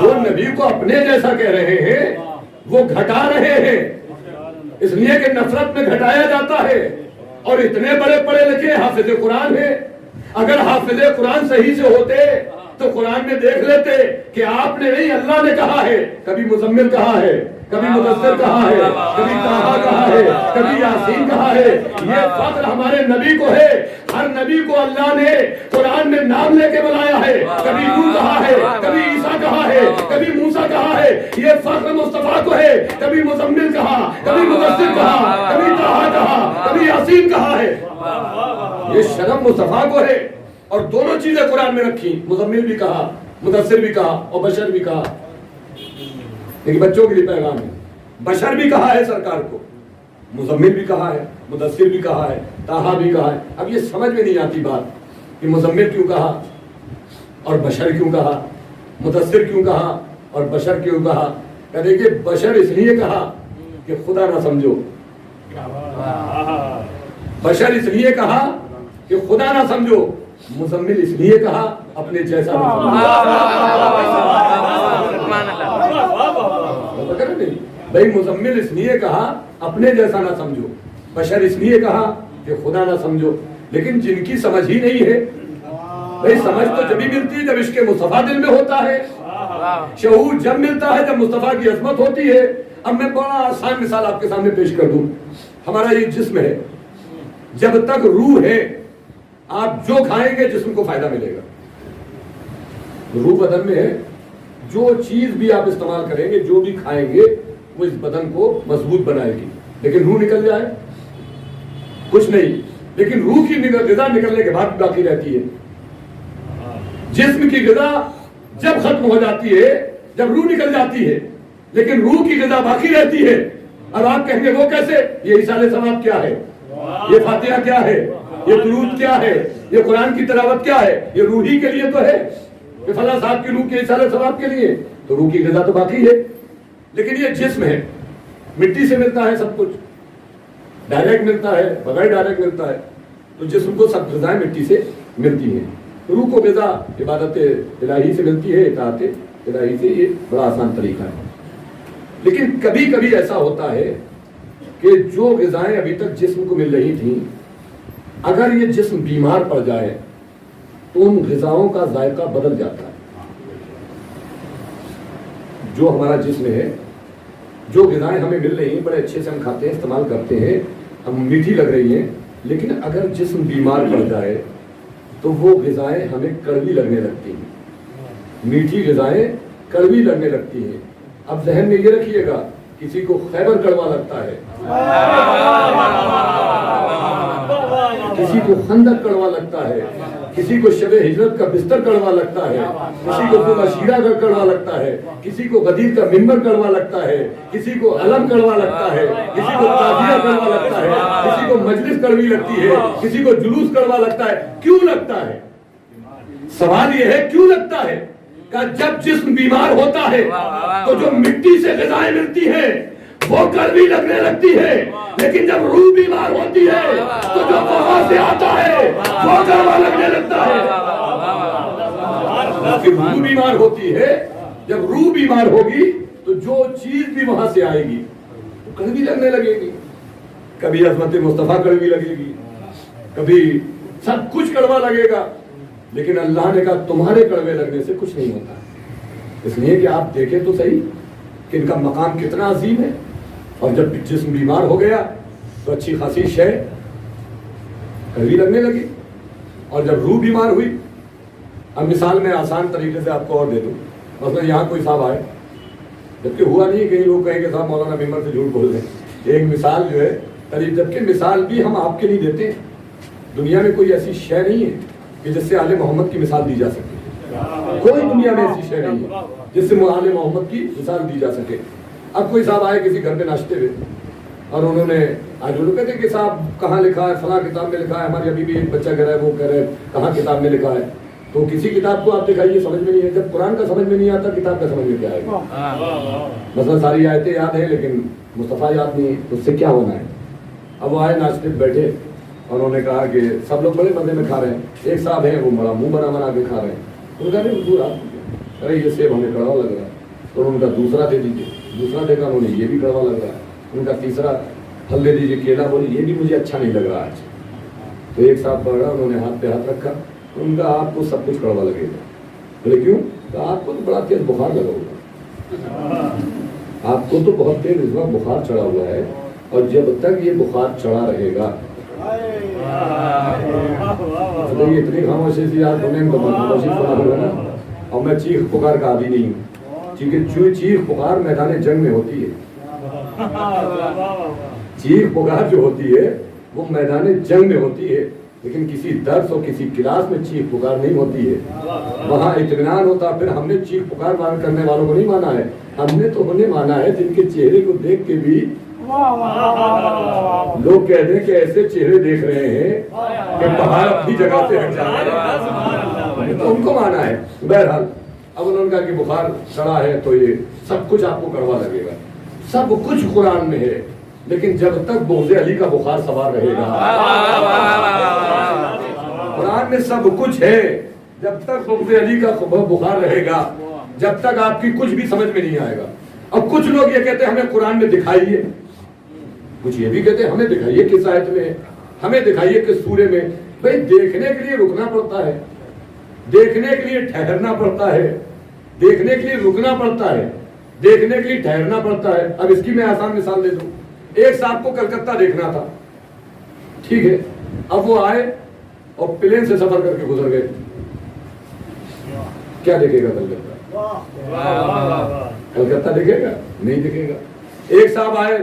جو نبی کو اپنے جیسا کہہ رہے ہیں وہ گھٹا رہے ہیں، اس لیے کہ نفرت میں گھٹایا جاتا ہے۔ اور اتنے بڑے پڑھے لکھے حافظ قرآن ہیں، اگر حافظ قرآن صحیح سے ہوتے تو قرآن میں دیکھ لیتے کہ آپ نے نہیں، اللہ نے کہا ہے، کبھی مزمل کہا ہے، کبھی مدثر کہا ہے، کبھی طٰہٰ کہا ہے، کبھی یاسین کہا ہے۔ یہ فضل ہمارے نبی کو ہے، ہر نبی کو اللہ نے قرآن میں نام لے کے بلایا ہے، کبھی نوح کہا ہے، کبھی عیسیٰ کہا ہے، کبھی موسیٰ کہا ہے۔ یہ فضل مصطفیٰ کو ہے، کبھی مزمل کہا، کبھی مدثر کہا، کبھی طٰہٰ کہا، کبھی یاسین کہا ہے۔ یہ شرم مصطفیٰ کو ہے، اور دونوں چیزیں قرآن میں رکھی، مزمل بھی کہا، مدثر بھی کہا، اور بشر بھی کہا۔ لیکن بچوں کے لیے پیغام ہے، بشر بھی کہا ہے سرکار کو، مزمل بھی کہا ہے، مدثر بھی کہا ہے، طٰہٰ بھی کہا ہے۔ اب یہ سمجھ میں نہیں آتی بات کہ مزمل کیوں کہا اور بشر کیوں کہا، مدثر کیوں کہا اور بشر کیوں کہا۔ کہ دیکھیے بشر اس لیے کہا کہ خدا نہ سمجھو، بشر اس لیے کہا کہ خدا نہ سمجھو، مزمل اس لیے کہا اپنے جیسا نہ سمجھو۔ بھائی مزمل اس لیے کہا اپنے جیسا نہ سمجھو، بشر اس لیے کہا کہ خدا نہ سمجھو۔ لیکن جن کی سمجھ ہی نہیں ہے، بھائی سمجھ تو جبھی ملتی ہے جب عشق مصطفیٰ دل میں ہوتا ہے، شعور جب ملتا ہے جب مصطفیٰ کی عظمت ہوتی ہے۔ اب میں بڑا آسان مثال آپ کے سامنے پیش کر دوں۔ ہمارا یہ جسم ہے، جب تک روح ہے آپ جو کھائیں گے جسم کو فائدہ ملے گا۔ روح بدن میں ہے، جو چیز بھی آپ استعمال کریں گے، جو بھی کھائیں گے وہ اس بدن کو مضبوط بنائے گی۔ لیکن روح نکل جائے کچھ نہیں، لیکن روح کی غذا نکلنے کے بعد باقی رہتی ہے۔ جسم کی غذا جب ختم ہو جاتی ہے، جب روح نکل جاتی ہے، لیکن روح کی غذا باقی رہتی ہے۔ اب آپ کہیں گے وہ کیسے؟ یہ ایصال ثواب کیا ہے؟ یہ فاتحہ کیا ہے؟ یہ درود کیا ہے؟ یہ قرآن کی تلاوت کیا ہے؟ یہ روحی کے لیے تو ہے کہ فلاں صاحب کی روح کے اشارے ثواب کے لیے، تو روح کی غذا تو باقی ہے. لیکن یہ جسم ہے، مٹی سے ملتا ہے سب کچھ، ڈائریکٹ ملتا ہے، بغیر ڈائریکٹ ملتا ہے. تو جسم کو سب غذائیں مٹی سے ملتی ہیں. روح کو غذا عبادت الہی سے ملتی ہے، اطاعت الہی سے. یہ بڑا آسان طریقہ ہے. لیکن کبھی کبھی ایسا ہوتا ہے کہ جو غذائیں ابھی تک جسم کو مل رہی تھیں، اگر یہ جسم بیمار پڑ جائے تو ان غذاؤں کا ذائقہ بدل جاتا ہے. جو ہمارا جسم ہے، جو غذائیں ہمیں مل رہی ہیں بڑے اچھے سے ہم کھاتے ہیں، استعمال کرتے ہیں، ہم میٹھی لگ رہی ہیں، لیکن اگر جسم بیمار پڑ جائے تو وہ غذائیں ہمیں کڑوی لگنے لگتی ہیں. میٹھی غذائیں کڑوی لگنے لگتی ہیں. اب ذہن میں یہ رکھیے گا، کسی کو خیبر کڑوا لگتا ہے، کسی کو خندق کڑوا لگتا ہے، کسی کو شب ہجرت کا بستر کڑوا لگتا ہے، کسی کو عشیرہ کا کڑوا لگتا ہے، کسی کو غدیر کا منبر کڑوا لگتا ہے، کسی کو علم کڑوا لگتا ہے، کسی کو تعزیہ کڑوا لگتا ہے، کسی کو مجلس کڑوی لگتی ہے، کسی کو جلوس کڑوا لگتا ہے. کیوں لگتا ہے؟ سوال یہ ہے کیوں لگتا ہے کہ جب جسم بیمار ہوتا ہے تو جو مٹی سے غذائیں ملتی ہیں وہ کڑوی لگنے لگتی ہے، لیکن جب روح بیمار ہوتی ہے تو جو وہاں سے آتا ہے وہ کڑوا لگنے لگتا ہے. روح بیمار ہوتی ہے، جب روح بیمار ہوگی تو جو چیز بھی وہاں سے آئے گی وہ کڑوی لگنے لگے گی. کبھی عظمت مصطفیٰ کڑوی لگے گی، کبھی سب کچھ کڑوا لگے گا. لیکن اللہ نے کہا تمہارے کڑوے لگنے سے کچھ نہیں ہوتا، اس لیے کہ آپ دیکھیں تو صحیح کہ ان کا مقام کتنا عظیم ہے. اور جب جسم بیمار ہو گیا تو اچھی خاصی شے کڑوی لگنے لگی. اور جب روح بیمار ہوئی، اب مثال میں آسان طریقے سے آپ کو اور دے دوں. مثلا یہاں کوئی صاحب آئے، جبکہ ہوا نہیں، کئی لوگ کہیں کہ صاحب مولانا ممبر سے جھوٹ بول رہے ہیں. ایک مثال جو ہے قریب، جبکہ مثال بھی ہم آپ کے نہیں دیتے ہیں. دنیا میں کوئی ایسی شے نہیں ہے کہ جس سے آل محمد کی مثال دی جا سکے. کوئی دنیا میں ایسی شے نہیں ہے جس سے آل محمد کی مثال دی جا سکے. اب کوئی صاحب آئے کسی گھر پہ ناشتے ہوئے اور انہوں نے آج وہ لوگ کہتے ہیں کہ صاحب کہاں لکھا ہے، فلاں کتاب میں لکھا ہے. ہماری ابھی بھی ایک بچہ کہہ رہا ہے، وہ کہہ رہے کہاں کتاب میں لکھا ہے. تو کسی کتاب کو آپ دکھائیے، سمجھ میں نہیں ہے. جب قرآن کا سمجھ میں نہیں آتا کتاب کا سمجھ میں کیا آئے گا؟ مثلا ساری آیتیں یاد ہیں لیکن مصطفیٰ یاد نہیں ہے، اس سے کیا ہونا ہے؟ اب وہ آئے ناشتے بیٹھے اور انہوں نے کہا کہ سب لوگ بڑے مزے میں کھا رہے ہیں. ایک صاحب ہیں وہ بڑا منہ بنا کے کھا رہے ہیں. انہوں نے کہا نہیں حضور آپ، ارے یہ سیب ہمیں کڑوا لگ رہا ہے. تو ان کا دوسرا دے دیجیے. دوسرا دیکھا انہوں نے، یہ بھی کڑوا لگ رہا ہے. ان کا تیسرا پھل دے دیجیے، کیلا. بولی یہ بھی مجھے اچھا نہیں لگ رہا آج. تو ایک صاحب پڑھ رہا، انہوں نے ہاتھ پہ ہاتھ رکھا. ان کا آپ کو سب کچھ کڑوا لگے گا. بولے کیوں؟ تو آپ کو تو بڑا تیز بخار لگا ہوگا، آپ کو تو بہت تیز اس وقت بخار چڑھا ہوا ہے، اور جب تک یہ بخار چڑھا رہے گا اتنی خاموشی سے یاد ہونے میں خاموشی پڑا ہوگا نا. اور میں چیخ پکار کا عادی نہیں ہوں. چیخ پکار میدان جنگ میں ہوتی ہے. چیخ پکار جو ہوتی ہے وہ میدان جنگ میں ہوتی ہے، لیکن کسی درس اور کسی کلاس میں چیخ پکار نہیں ہوتی ہے. وہاں اطمینان ہوتا. پھر ہم نے چیخ پکار کرنے والوں کو نہیں مانا ہے، ہم نے تو انہیں مانا ہے جن کے چہرے کو دیکھ کے بھی لوگ کہتے ہیں کہ ایسے چہرے دیکھ رہے ہیں کہ پہاڑ اپنی جگہ سے ہٹ جائے، تو ان کو مانا ہے. بہرحال اب انہوں نے کہا کہ بخار چڑھا ہے تو یہ سب کچھ آپ کو کڑوا لگے گا. سب کچھ قرآن میں ہے، لیکن جب تک بغض علی کا بخار سوار رہے گا. قرآن میں سب کچھ ہے، جب تک بغض علی کا بخار رہے گا، جب تک آپ کی کچھ بھی سمجھ میں نہیں آئے گا. اب کچھ لوگ یہ کہتے ہیں ہمیں قرآن میں دکھائیے، کچھ یہ بھی کہتے ہیں ہمیں دکھائیے کس آیت میں، ہمیں دکھائیے کس سورے میں. بھئی دیکھنے کے لیے رکنا پڑتا ہے، دیکھنے کے لیے ٹھہرنا پڑتا ہے، دیکھنے کے لیے رکنا پڑتا ہے، دیکھنے کے لیے ٹھہرنا پڑتا ہے. اب اس کی میں آسان مثال دے دوں. ایک صاحب کو کلکتہ دیکھنا تھا، ٹھیک ہے. اب وہ آئے اور پلین سے سفر کر کے گزر گئے. کیا دیکھے گا کلکتہ؟ کلکتہ دیکھے گا؟ نہیں دیکھے گا. ایک صاحب آئے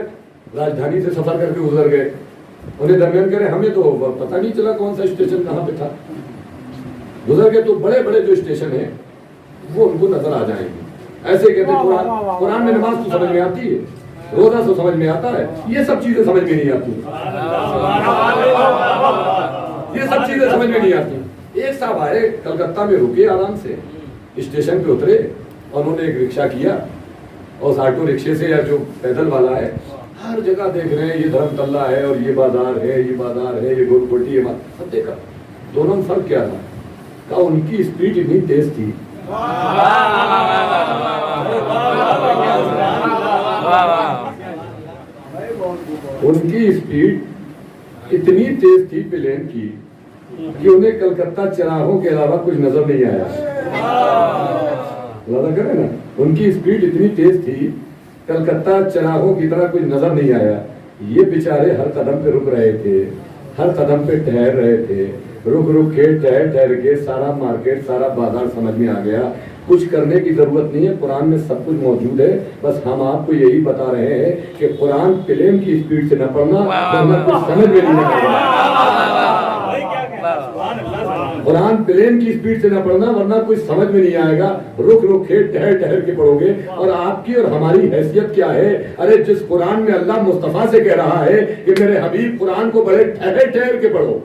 راجدھانی سے سفر کر کے گزر گئے. انہیں درمیان کرے ہمیں تو پتہ نہیں چلا کون سا اسٹیشن کہاں پہ تھا. گزر گئے تو بڑے بڑے جو اسٹیشن ہیں وہ ان کو نظر آ جائیں گے. ایسے کہتے ہیں قرآن میں نماز تو سمجھ میں آتی ہے، روزہ تو سمجھ میں آتا ہے، یہ سب چیزیں سمجھ میں نہیں آتی. بہت چیزیں سمجھ میں نہیں آتی. ایک صاحب آئے کلکتہ میں، رکے آرام سے، اسٹیشن پہ اترے اور انہوں نے ایک رکشہ کیا اور اس آٹو رکشے سے یا جو پیدل والا ہے ہر جگہ دیکھ رہے ہیں یہ دھرم تلہ ہے اور یہ بازار ہے، یہ بازار ہے، یہ گول کوٹی ہے. سب دیکھا. دونوں میں فرق کیا تھا؟ کہا ان کی اسپیڈ اتنی تیز تھی، ان کی اسپیڈ اتنی تیز تھی پلین کی کہ انہیں کلکتہ چراغوں کے علاوہ کچھ نظر نہیں آیا. اندازہ کریں نا، ان کی اسپیڈ اتنی تیز تھی کلکتہ چراغوں کی طرح کچھ نظر نہیں آیا. یہ بیچارے ہر قدم پہ رک رہے تھے، ہر قدم پہ ٹھہر رہے تھے، رک کے ٹھہر کے سارا مارکیٹ، سارا بازار سمجھ میں آ گیا. کچھ کرنے کی ضرورت نہیں ہے، قرآن میں سب کچھ موجود ہے. بس ہم آپ کو یہی بتا رہے ہیں کہ قرآن پلین کی اسپیڈ سے نہ پڑھنا ورنہ کچھ سمجھ میں نہیں آئے گا. قرآن پلین کی اسپیڈ سے نہ پڑھنا ورنہ کچھ سمجھ میں نہیں آئے گا. رک کے ٹھہر کے پڑھو گے. اور آپ کی اور ہماری حیثیت کیا ہے؟ ارے جس قرآن میں اللہ مصطفیٰ سے کہہ رہا ہے کہ میرے حبیب قرآن کو بڑے ٹھہر کے پڑھو،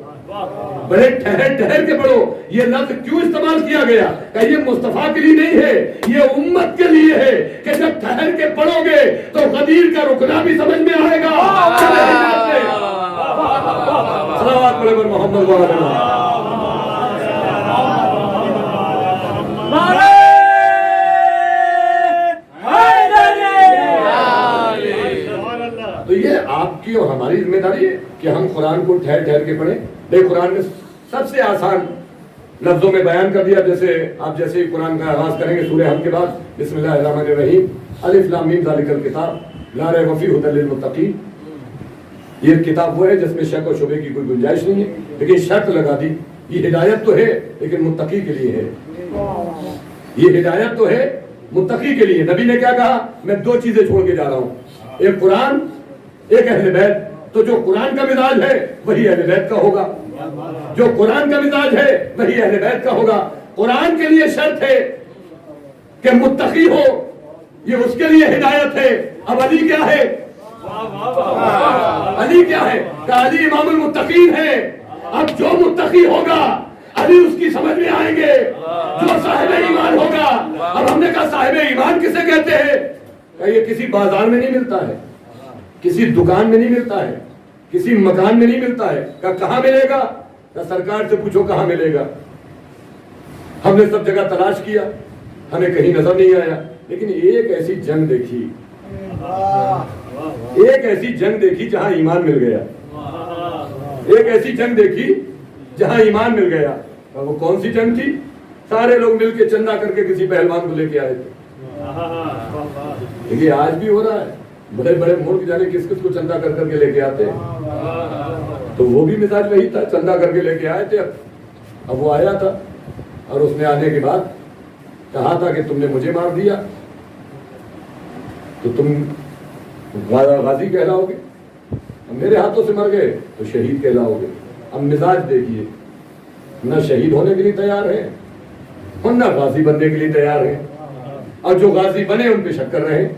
بڑے ٹھہر کے پڑھو، یہ لفظ کیوں استعمال کیا گیا؟ کہ یہ مصطفیٰ کے لیے نہیں ہے، یہ امت کے لیے ہے کہ جب ٹھہر کے پڑھو گے تو غدیر کا رکنا بھی سمجھ میں آئے گا. صلوات پڑھے پر محمد و علیہ. تو یہ آپ کی اور ہماری ذمہ داری ہے کہ ہم قرآن کو ٹھہر کے پڑھیں. دیکھ قرآن میں سب سے آسان لفظوں میں بیان کر دیا. جیسے آپ جیسے ہی قرآن کا آغاز کریں گے سورہ حمد کے بعد، بسم اللہ الرحمن الرحیم، الف لام میم ذالک الکتاب لا ریب فیہ ھدی للمتقین. یہ کتاب وہ ہے جس میں شک و شبے کی کوئی گنجائش نہیں ہے، لیکن شرط لگا دی یہ ہدایت تو ہے لیکن متقی کے لیے ہے. یہ ہدایت تو ہے متقی کے لیے. نبی نے کیا کہا؟ میں دو چیزیں چھوڑ کے جا رہا ہوں، ایک قرآن، ایک اہل بیت. تو جو قرآن کا مزاج ہے وہی اہل بیت کا ہوگا، جو قرآن کا مزاج ہے وہی اہل بیت کا ہوگا. قرآن کے لیے شرط ہے کہ متقی ہو، یہ اس کے لیے ہدایت ہے. اب علی کیا ہے؟ علی کیا ہے؟ کہ علی امام المتقین ہے. اب جو متقی ہوگا علی اس کی سمجھ میں آئیں گے، جو صاحب ایمان ہوگا. اب ہم نے کہا صاحب ایمان کسے کہتے ہیں؟ کہ یہ کسی بازار میں نہیں ملتا ہے، کسی دکان میں نہیں ملتا ہے، کسی مکان میں نہیں ملتا ہے. کہاں ملے گا؟ سرکار سے پوچھو کہاں ملے گا. ہم نے سب جگہ تلاش کیا، ہمیں کہیں نظر نہیں آیا. لیکن ایک ایسی جنگ دیکھی، ایک ایسی جنگ دیکھی جہاں ایمان مل گیا. ایک ایسی جنگ دیکھی جہاں ایمان مل گیا. وہ کون سی جنگ تھی؟ سارے لوگ مل کے چندہ کر کے کسی پہلوان کو لے کے آئے تھے. لیکن آج بھی ہو رہا ہے، بڑے بڑے ملک جانے کس کس کو چندہ کر کے لے کے آتے. تو وہ بھی مزاج وہی تھا، چندہ کر کے لے کے آئے تھے. اب وہ آیا تھا اور اس نے آنے کے بعد کہا تھا کہ تم نے مجھے مار دیا تو تم غازی کہلاؤ گے، میرے ہاتھوں سے مر گئے تو شہید کہلاؤ گے. اب مزاج دیکھیے، نہ شہید ہونے کے لیے تیار ہے اور نہ غازی بننے کے لیے تیار ہے. اور جو غازی بنے ان پہ شک کر رہے ہیں،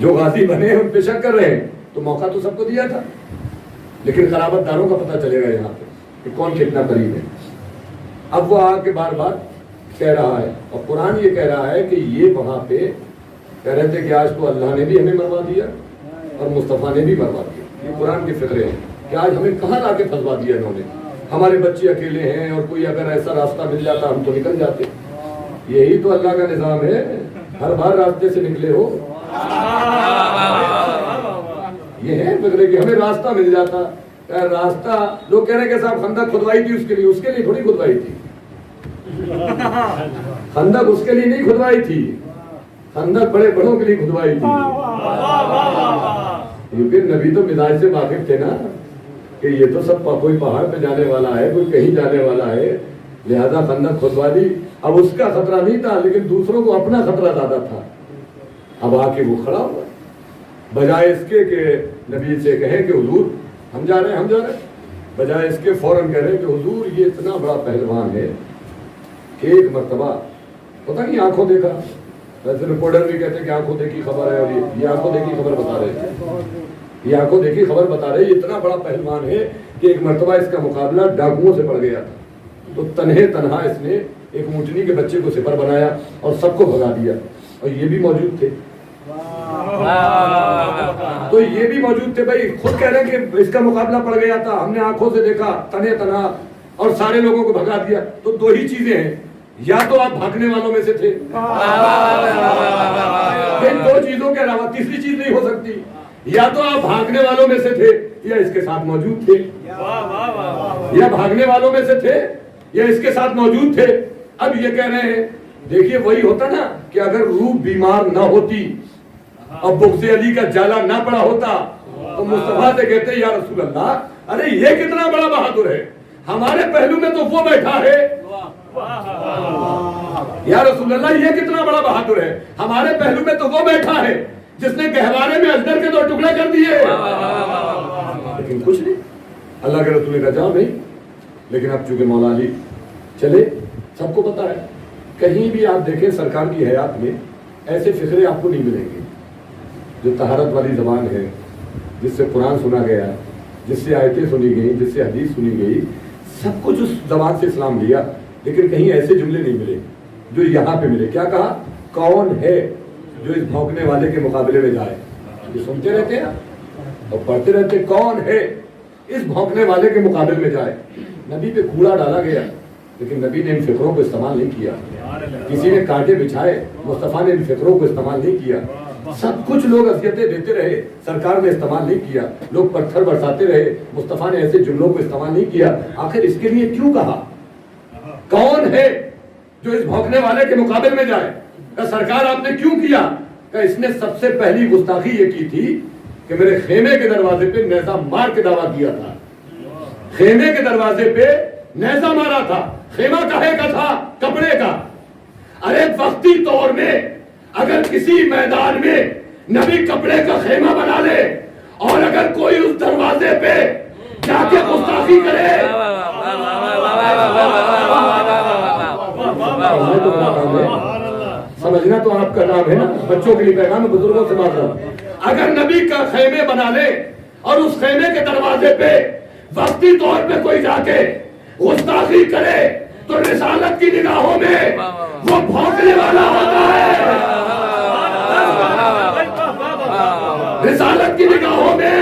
جو غازی بنے ان پہ شک کر رہے ہیں. تو موقع تو سب کو دیا تھا، لیکن قرابت داروں کا پتہ چلے گا یہاں پہ کہ کون کتنا قریب ہے. اب وہ آ کے بار بار کہہ رہا ہے، اور قرآن یہ کہہ رہا ہے کہ یہ وہاں پہ کہہ رہے تھے کہ آج تو اللہ نے بھی ہمیں مروا دیا اور مصطفیٰ نے بھی مروا دیا. یہ قرآن کی فکرے ہیں کہ آج ہمیں کہاں لا کے پھنسوا دیا انہوں نے. ہمارے بچے اکیلے ہیں اور کوئی اگر ایسا راستہ مل جاتا ہم تو نکل جاتے. یہی تو اللہ کا نظام ہے، ہر بار راستے سے نکلے ہو. یہ ہے فکرے کہ ہمیں راستہ مل جاتا. راستہ لوگ کہہ رہے کہ صاحب خندق کھدوائی تھی اس کے لیے تھوڑی کھدوائی تھی. خندق اس کے لیے نہیں کھدوائی تھی، خندق بڑے بڑوں کے لیے کھدوائی تھی. کیونکہ نبی تو مزاج سے واقف تھے نا کہ یہ تو سب کوئی پہاڑ پہ جانے والا ہے، کوئی کہیں جانے والا ہے، لہذا خندق کھدوا دی. اب اس کا خطرہ نہیں تھا لیکن دوسروں کو اپنا خطرہ زیادہ تھا. اب آ کے وہ کھڑا ہوا، بجائے اس کے کہ نبی سے کہیں کہ حضور ہم جا رہے ہیں، بجائے اس کے فوراً کہہ رہے کہ حضور یہ اتنا بڑا پہلوان ہے کہ ایک مرتبہ پتہ نہیں آنکھوں دیکھا. ویسے رپورٹر بھی کہتے ہیں کہ آنکھوں دیکھی خبر ہے، اور یہ آنکھوں دیکھی خبر بتا رہے تھے یہ آنکھوں دیکھی خبر بتا رہے اتنا بڑا پہلوان ہے کہ ایک مرتبہ اس کا مقابلہ ڈاکوؤں سے پڑ گیا تھا، تو تنہا اس نے ایک اونٹنی کے بچے کو سپر بنایا اور سب کو بھگا دیا، اور یہ بھی موجود تھے، تو یہ بھی موجود تھے بھائی، خود کہہ رہے ہیں کہ اس کا مقابلہ پڑ گیا تھا، ہم نے آنکھوں سے دیکھا تنہا اور سارے لوگوں کو بھگا دیا۔ تو دو ہی چیزیں ہیں، یا تو آپ بھاگنے والوں میں سے تھے، ان دو چیزوں کے علاوہ تیسری چیز نہیں ہو سکتی، یا تو آپ بھاگنے والوں میں سے تھے یا اس کے ساتھ موجود تھے، یا بھاگنے والوں میں سے تھے یا اس کے ساتھ موجود تھے۔ اب یہ کہہ رہے ہیں، دیکھیے وہی ہوتا نا کہ اگر روح بیمار نہ ہوتی اور بغض علی کا جالا نہ پڑا ہوتا تو مصطفیٰ سے کہتے یا رسول اللہ ارے یہ کتنا بڑا بہادر ہے، ہمارے پہلو میں تو وہ بیٹھا ہے، یا رسول اللہ یہ کتنا بڑا بہادر ہے، ہمارے پہلو میں تو وہ بیٹھا ہے جس نے گہوارے میں اجگر کے 2 ٹکڑے کر دیے، لیکن کچھ نہیں، اللہ کے رسول کا جام نہیں۔ لیکن اب چونکہ مولا علی چلے، سب کو پتا ہے، کہیں بھی آپ دیکھیں سرکار کی حیات میں ایسے فقرے آپ کو نہیں ملیں گے جو طہارت والی زبان ہے، جس سے قرآن سنا گیا، جس سے آیتیں سنی گئی، جس سے حدیث سنی گئی، سب کچھ اس زبان سے اسلام لیا، لیکن کہیں ایسے جملے نہیں ملے جو یہاں پہ ملے۔ کیا کہا؟ کون ہے جو اس بھونکنے والے کے مقابلے میں جائے؟ یہ سنتے رہتے ہیں اور پڑھتے رہتے، کون ہے اس بھونکنے والے کے مقابلے میں جائے؟ نبی پہ کوڑا ڈالا گیا، لیکن نبی نے ان فکروں کو استعمال نہیں کیا، کسی نے کانٹے بچھائے، مصطفیٰ نے ان فکروں کو استعمال نہیں کیا، سب کچھ لوگ اذیتیں دیتے رہے، سرکار نے استعمال نہیں کیا، لوگ پتھر برساتے رہے، مصطفیٰ نے ایسے جملوں کو استعمال نہیں کیا۔ آخر اس کے لیے کیوں کہا؟ کون ہے جو اس بھونکنے والے کے مقابل میں جائے؟ کہ سرکار آپ نے کیوں کیا؟ کہ اس نے سب سے پہلی گستاخی یہ کی تھی کہ میرے خیمے کے دروازے پہ نیزہ مار کے دعویٰ کیا تھا، خیمے کے دروازے پہ نیزہ مارا تھا۔ خیمہ کہے کا تھا؟ کپڑے کا۔ ارے وقتی طور میں اگر کسی میدان میں نبی کپڑے کا خیمہ بنا لے اور اگر کوئی اس دروازے پہ جا کے گستاخی کرے، سمجھنا تو آپ کا نام ہے نا، بچوں کے لیے پیغام، بزرگوں سے بات کروں، اگر نبی کا خیمے بنا لے اور اس خیمے کے دروازے پہ وقتی طور پہ کوئی جا کے گستاخی کرے تو رسالت کی نگاہوں میں وہ بھونکنے والا ہوتا ہے، رسالت کی نگاہوں میں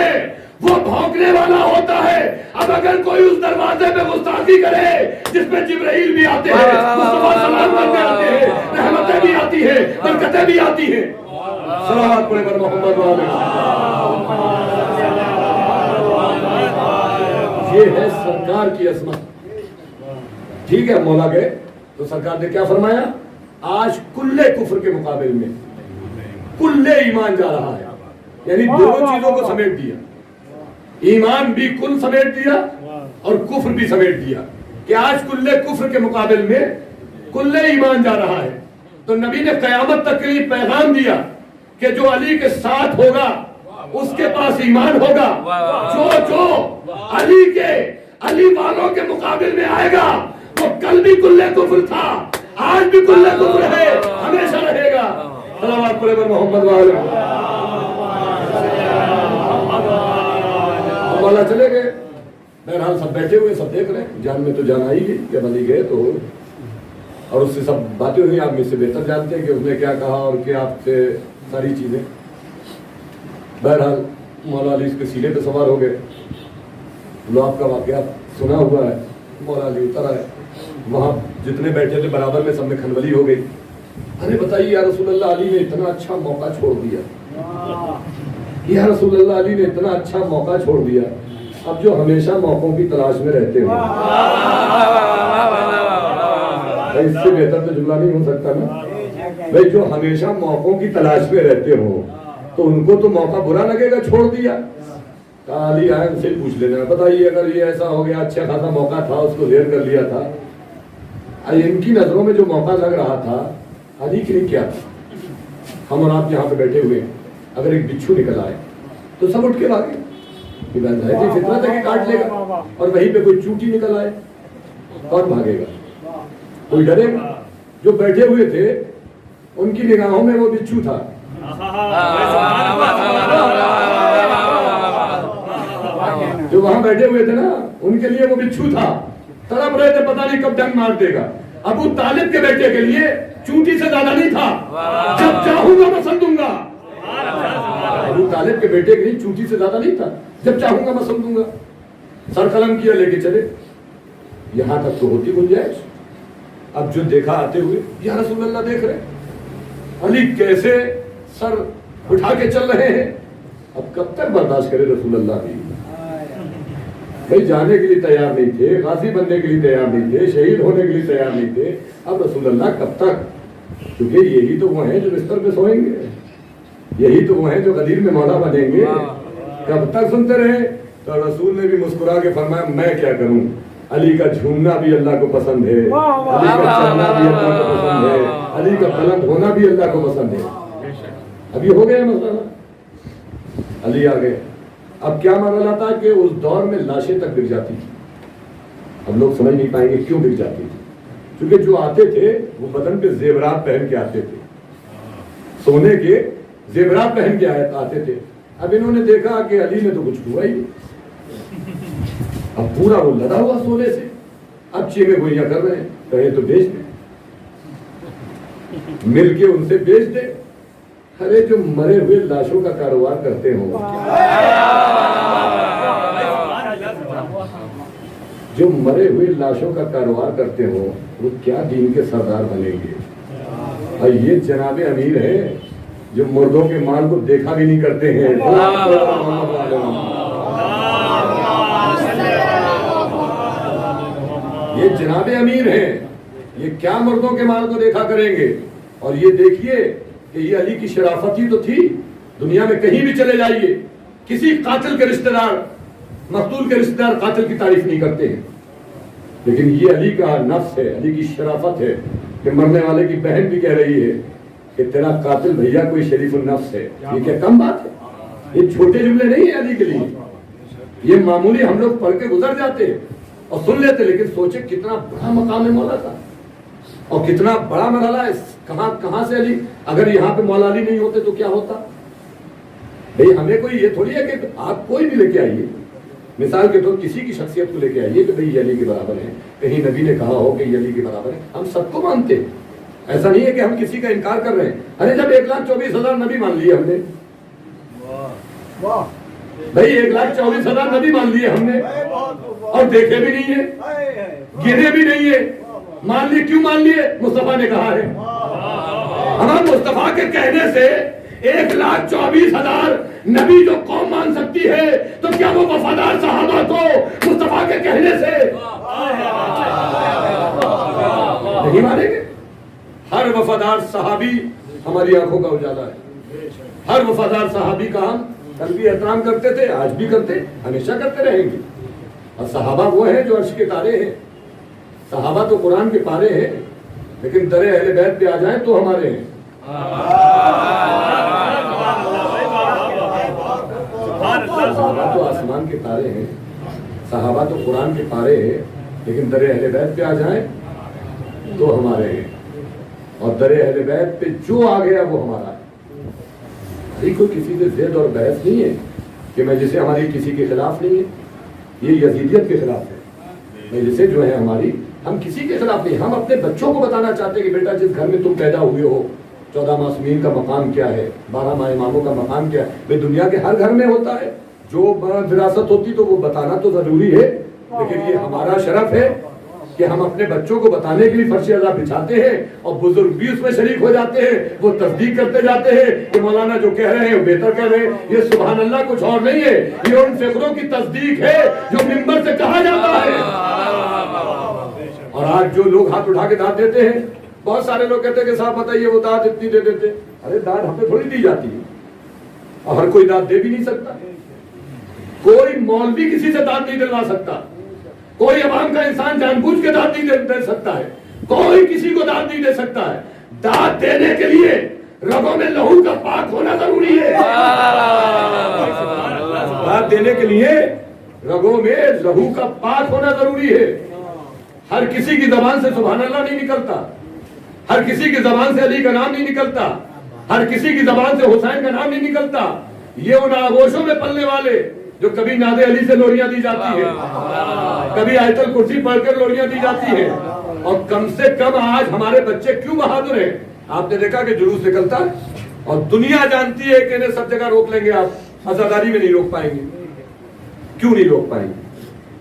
وہ بھونکنے والا ہوتا ہے۔ اب اگر کوئی اس دروازے پہ گستاخی کرے جس پہ جبرائیل بھی آتے ہیں، مصطفیٰ سلام کرتے آتے ہیں، رحمتیں بھی آتی ہیں، برکتیں بھی آتی ہیں، صلوات پڑھے پر محمد یہ ہے سرکار کی عظمت۔ ٹھیک ہے، مولا گئے تو سرکار نے کیا فرمایا؟ آج کل کفر کے مقابل میں کل ایمان جا رہا ہے، یعنی دونوں چیزوں کو سمیٹ دیا، ایمان بھی کل سمیٹ دیا اور کفر بھی سمیٹ دیا، کہ آج کل کفر کے مقابل میں کل ایمان جا رہا ہے۔ تو نبی نے قیامت تک کے لیے پیغام دیا کہ جو علی کے ساتھ ہوگا اس کے پاس ایمان ہوگا، جو علی والوں کے مقابل میں آئے گا وہ کل بھی کل کفر تھا، آج بھی کل کفر ہے، ہمیشہ رہے گا۔ صلوات پڑھے پر محمد والا چلے گئے، بہرحال سب بیٹھے ہوئے، سب دیکھ رہے ہیں، جان میں تو جان آئی گئی کہ علی گئے تو، اور اس سے سب باتیں ہوئی، آپ مجھ سے بہتر جانتے ہیں کہ اس نے کیا کہا اور کیا آپ سے ساری چیزیں۔ بہرحال مولا علی اس کے سینے پہ سوار ہو گئے، لو آپ کا واقعہ سنا ہوا ہے، مولا علی اتر آئے، وہاں جتنے بیٹھے تھے برابر میں سب میں کھنولی ہو گئی۔ ارے بتائیے یا رسول اللہ، علی نے اتنا اچھا موقع چھوڑ دیا، یا رسول اللہ علی نے اتنا اچھا موقع چھوڑ دیا، اب جو ہمیشہ موقعوں کی تلاش میں رہتے ہیں، اس سے بہتر تو جملہ نہیں ہو سکتا نا بھائی، جو ہمیشہ موقعوں کی تلاش میں رہتے ہو تو ان کو تو موقع برا لگے گا، چھوڑ دیا۔ علی آئے ان سے پوچھ لینا، بتائیے اگر یہ ایسا ہو گیا، اچھا خاصا موقع تھا، اس کو دیر کر لیا تھا، ان کی نظروں میں جو موقع لگ رہا تھا علی کے لیے کیا تھا؟ ہم اور آپ یہاں پہ بیٹھے ہوئے ہیں، اگر ایک بچھو نکل آئے تو سب اٹھ کے بھاگے، فطرت ہے کہ کاٹ لے گا، اور وہیں پہ کوئی چونٹی نکل آئے کون بھاگے گا؟ کوئی ڈرے گا؟ جو بیٹھے ہوئے تھے ان کی نگاہوں میں وہ بچھو تھا، جو وہاں بیٹھے ہوئے تھے نا ان کے لیے وہ بچھو تھا, تڑپ رہے تھے پتہ نہیں کب ڈنگ مار دے گا. ابو طالب کے بیٹے کے لیے چونٹی سے زیادہ نہیں تھا, جب چاہوں گا میں دوں گا. ابو طالب کے بیٹے کے لیے چونٹی سے زیادہ نہیں تھا, جب چاہوں گا میں دوں گا. سر قلم کیا لے کے چلے, یہاں تک تو ہوتی گنجائش. اب جو دیکھا آتے ہوئے, یا رسول اللہ دیکھ رہے علی کیسے سر اٹھا کے چل رہے ہیں, اب کب تک برداشت کرے رسول اللہ بھی. بھائی جانے کے لیے تیار نہیں تھے, غازی بننے کے لیے تیار نہیں تھے, شہید ہونے کے لیے تیار نہیں تھے. اب رسول اللہ کب تک, کیونکہ یہی تو وہ ہیں جو بستر پہ سوئیں گے, یہی تو وہ ہیں جو غدیر میں مولا بنیں گے. کب تک سنتے رہے؟ تو رسول نے بھی مسکرا کے فرمایا میں کیا کروں, علی کا جھومنا بھی اللہ کو پسند ہے, علی کا چلنا بھی اللہ کو پسند ہے, علی کا بلند ہونا بھی اللہ کو پسند ہے. ابھی ہو گیا مسئلہ, علی آ گئے. اب کیا معاملہ تھا کہ اس دور میں لاشیں تک گر جاتی تھی. ہم لوگ سمجھ نہیں پائیں گے کیوں گر جاتی تھی, کیونکہ جو آتے تھے وہ بدن پہ زیورات پہن کے آتے تھے, سونے کے زیورات پہن کے آتے تھے. اب انہوں نے دیکھا کہ علی نے تو کچھ ہوا ہی, اب پورا وہ لدا ہوا سونے سے, اب چیمے گوئیاں کر رہے ہیں, کہیں تو بیچ دیں, مل کے ان سے بیچ دیں. ارے جو مرے ہوئے لاشوں کا کاروبار کرتے ہوں, جو مرے ہوئے لاشوں کا کاروبار کرتے ہوں, وہ کیا دین کے سردار بنیں گے. اور یہ جناب امیر ہے جو مردوں کے مال کو دیکھا بھی نہیں کرتے ہیں. یہ جناب امیر ہیں, یہ کیا مردوں کے مال کو دیکھا کریں گے. اور یہ دیکھیے کہ یہ علی کی شرافت ہی تو تھی. دنیا میں کہیں بھی چلے جائیے, کسی قاتل کے رشتہ دار مقتول کے رشتہ دار قاتل کی تعریف نہیں کرتے ہیں, لیکن یہ علی کا نفس ہے, علی کی شرافت ہے کہ مرنے والے کی بہن بھی کہہ رہی ہے کہ تیرا قاتل بھیا کوئی شریف النفس ہے. یہ کیا کم بات ہے, یہ چھوٹے جملے نہیں ہیں علی کے لیے, یہ معمولی ہم لوگ پڑھ کے گزر جاتے اور سن لیتے, لیکن سوچے کتنا بڑا مقام ہے مولا کا اور کتنا بڑا مرحلہ ہے. کہاں سے علی, اگر یہاں پہ مولا علی نہیں ہوتے تو کیا ہوتا. بھئی ہمیں کوئی یہ تھوڑی ہے کہ آپ کوئی بھی لے کے آئیے, مثال کے طور کسی کی شخصیت کو لے کے آئیے کہ بھئی یہ علی کے برابر ہے, کہیں نبی نے کہا ہو کہ یہ علی کے برابر ہے, ہم سب کو مانتے ہیں. ایسا نہیں ہے کہ ہم کسی کا انکار کر رہے ہیں. ارے جب 1,24,000 نبی مان لیے ہم نے, بھئی 1,24,000 نبی مان لیے ہم نے, اور دیکھے بھی نہیں ہے, گنے بھی نہیں ہے, مان لیے. کیوں مان لیے؟ مصطفیٰ نے کہا ہے. ہم مصطفیٰ کے کہنے سے 1,24,000 نبی جو قوم مان سکتی ہے, تو کیا وہ وفادار صحابہ کو مصطفیٰ کے کہنے سے نہیں مانیں گے؟ ہر وفادار صحابی ہماری آنکھوں کا اجالا ہے. ہر وفادار صحابی کا ہم کل بھی احترام کرتے تھے, آج بھی کرتے, ہمیشہ کرتے رہیں گے. اور صحابہ وہ ہیں جو عرش کے تارے ہیں. صحابہ تو قرآن کے پارے ہیں, لیکن در اہل بیت پہ آ جائیں تو ہمارے ہیں. صحابہ تو آسمان کے تارے ہیں, صحابہ تو قرآن کے پارے ہیں, لیکن در اہل بیت پہ آ جائیں تو ہمارے ہیں. اور در اہل بیت پہ جو آ گیا وہ ہمارا ہے. کوئی کسی سے ضد اور بحث نہیں ہے کہ میں جسے ہماری کسی کے خلاف نہیں ہے, یہ یزیدیت کے خلاف ہے. میں جسے جو ہے ہماری, ہم کسی کے خلاف نہیں. ہم اپنے بچوں کو بتانا چاہتے ہیں کہ بیٹا جس گھر میں تم پیدا ہوئے ہو, 14 معصومین کا مقام کیا ہے, 12 ماہ اماموں کا مقام کیا ہے. بھئی دنیا کے ہر گھر میں ہوتا ہے, جو وراثت ہوتی تو وہ بتانا تو ضروری ہے, لیکن یہ ہمارا شرف ہے کہ ہم اپنے بچوں کو بتانے کے لیے فرش اعلیٰ بچھاتے ہیں, اور بزرگ بھی اس میں شریک ہو جاتے ہیں. وہ تصدیق کرتے جاتے ہیں کہ مولانا جو کہہ رہے ہیں وہ بہتر کہہ رہے ہیں. یہ سبحان اللہ کچھ اور نہیں ہے, یہ ان فکروں کی تصدیق ہے جو منبر سے کہا جاتا ہے. اور آج جو لوگ ہاتھ اٹھا کے داد دیتے ہیں, بہت سارے لوگ کہتے ہیں کہ صاحب بتائیے وہ داد اتنی دے دیتے. ارے داد ہمیں تھوڑی دی جاتی ہے, اور ہر کوئی داد دے بھی نہیں سکتا. کوئی مولوی کسی سے داد نہیں دلوا سکتا, کوئی عوام کا انسان جان بوجھ کے داد نہیں دے سکتا ہے, کوئی کسی کو داد نہیں دے سکتا ہے. داد دینے کے لیے رگوں میں لہو کا پاک ہونا ضروری ہے. داد دینے کے لیے رگوں میں لہو کا پاک ہونا ضروری ہے. ہر کسی کی زبان سے سبحان اللہ نہیں نکلتا, ہر کسی کی زبان سے علی کا نام نہیں نکلتا, ہر کسی کی زبان سے حسین کا نام نہیں نکلتا. یہ ان آغوشوں میں پلنے والے جو کبھی ناد علی سے لوریاں دی جاتی ہیں، کبھی آیت الکرسی پڑھ کر لوریاں دی جاتی ہیں، اور کم سے کم آج ہمارے بچے کیوں بہادر ہیں؟ آپ نے دیکھا کہ جلوس نکلتا ہے اور دنیا جانتی ہے کہ انہیں سب جگہ روک لیں گے، آپ عزاداری میں نہیں روک پائیں گے۔ کیوں نہیں روک پائیں گے؟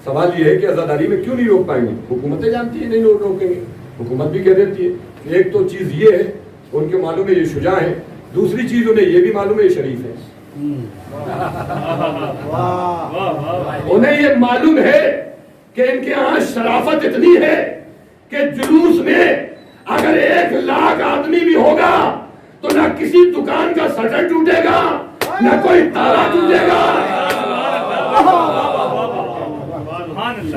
سوال یہ ہے کہ عزاداری میں کیوں نہیں روک پائیں گے؟ حکومتیں جانتی ہیں نہیں روکیں گے، حکومت بھی کہہ دیتی ہے۔ ایک تو چیز یہ ہے ان کے معلوم ہے یہ شجاع ہے، دوسری چیز انہیں یہ بھی معلوم ہے یہ شریف ہے، انہیں یہ معلوم ہے کہ ان کے یہاں شرافت اتنی ہے کہ جلوس میں اگر 1,00,000 آدمی بھی ہوگا تو نہ کسی دکان کا شٹر ٹوٹے گا، نہ کوئی تالا ٹوٹے گا،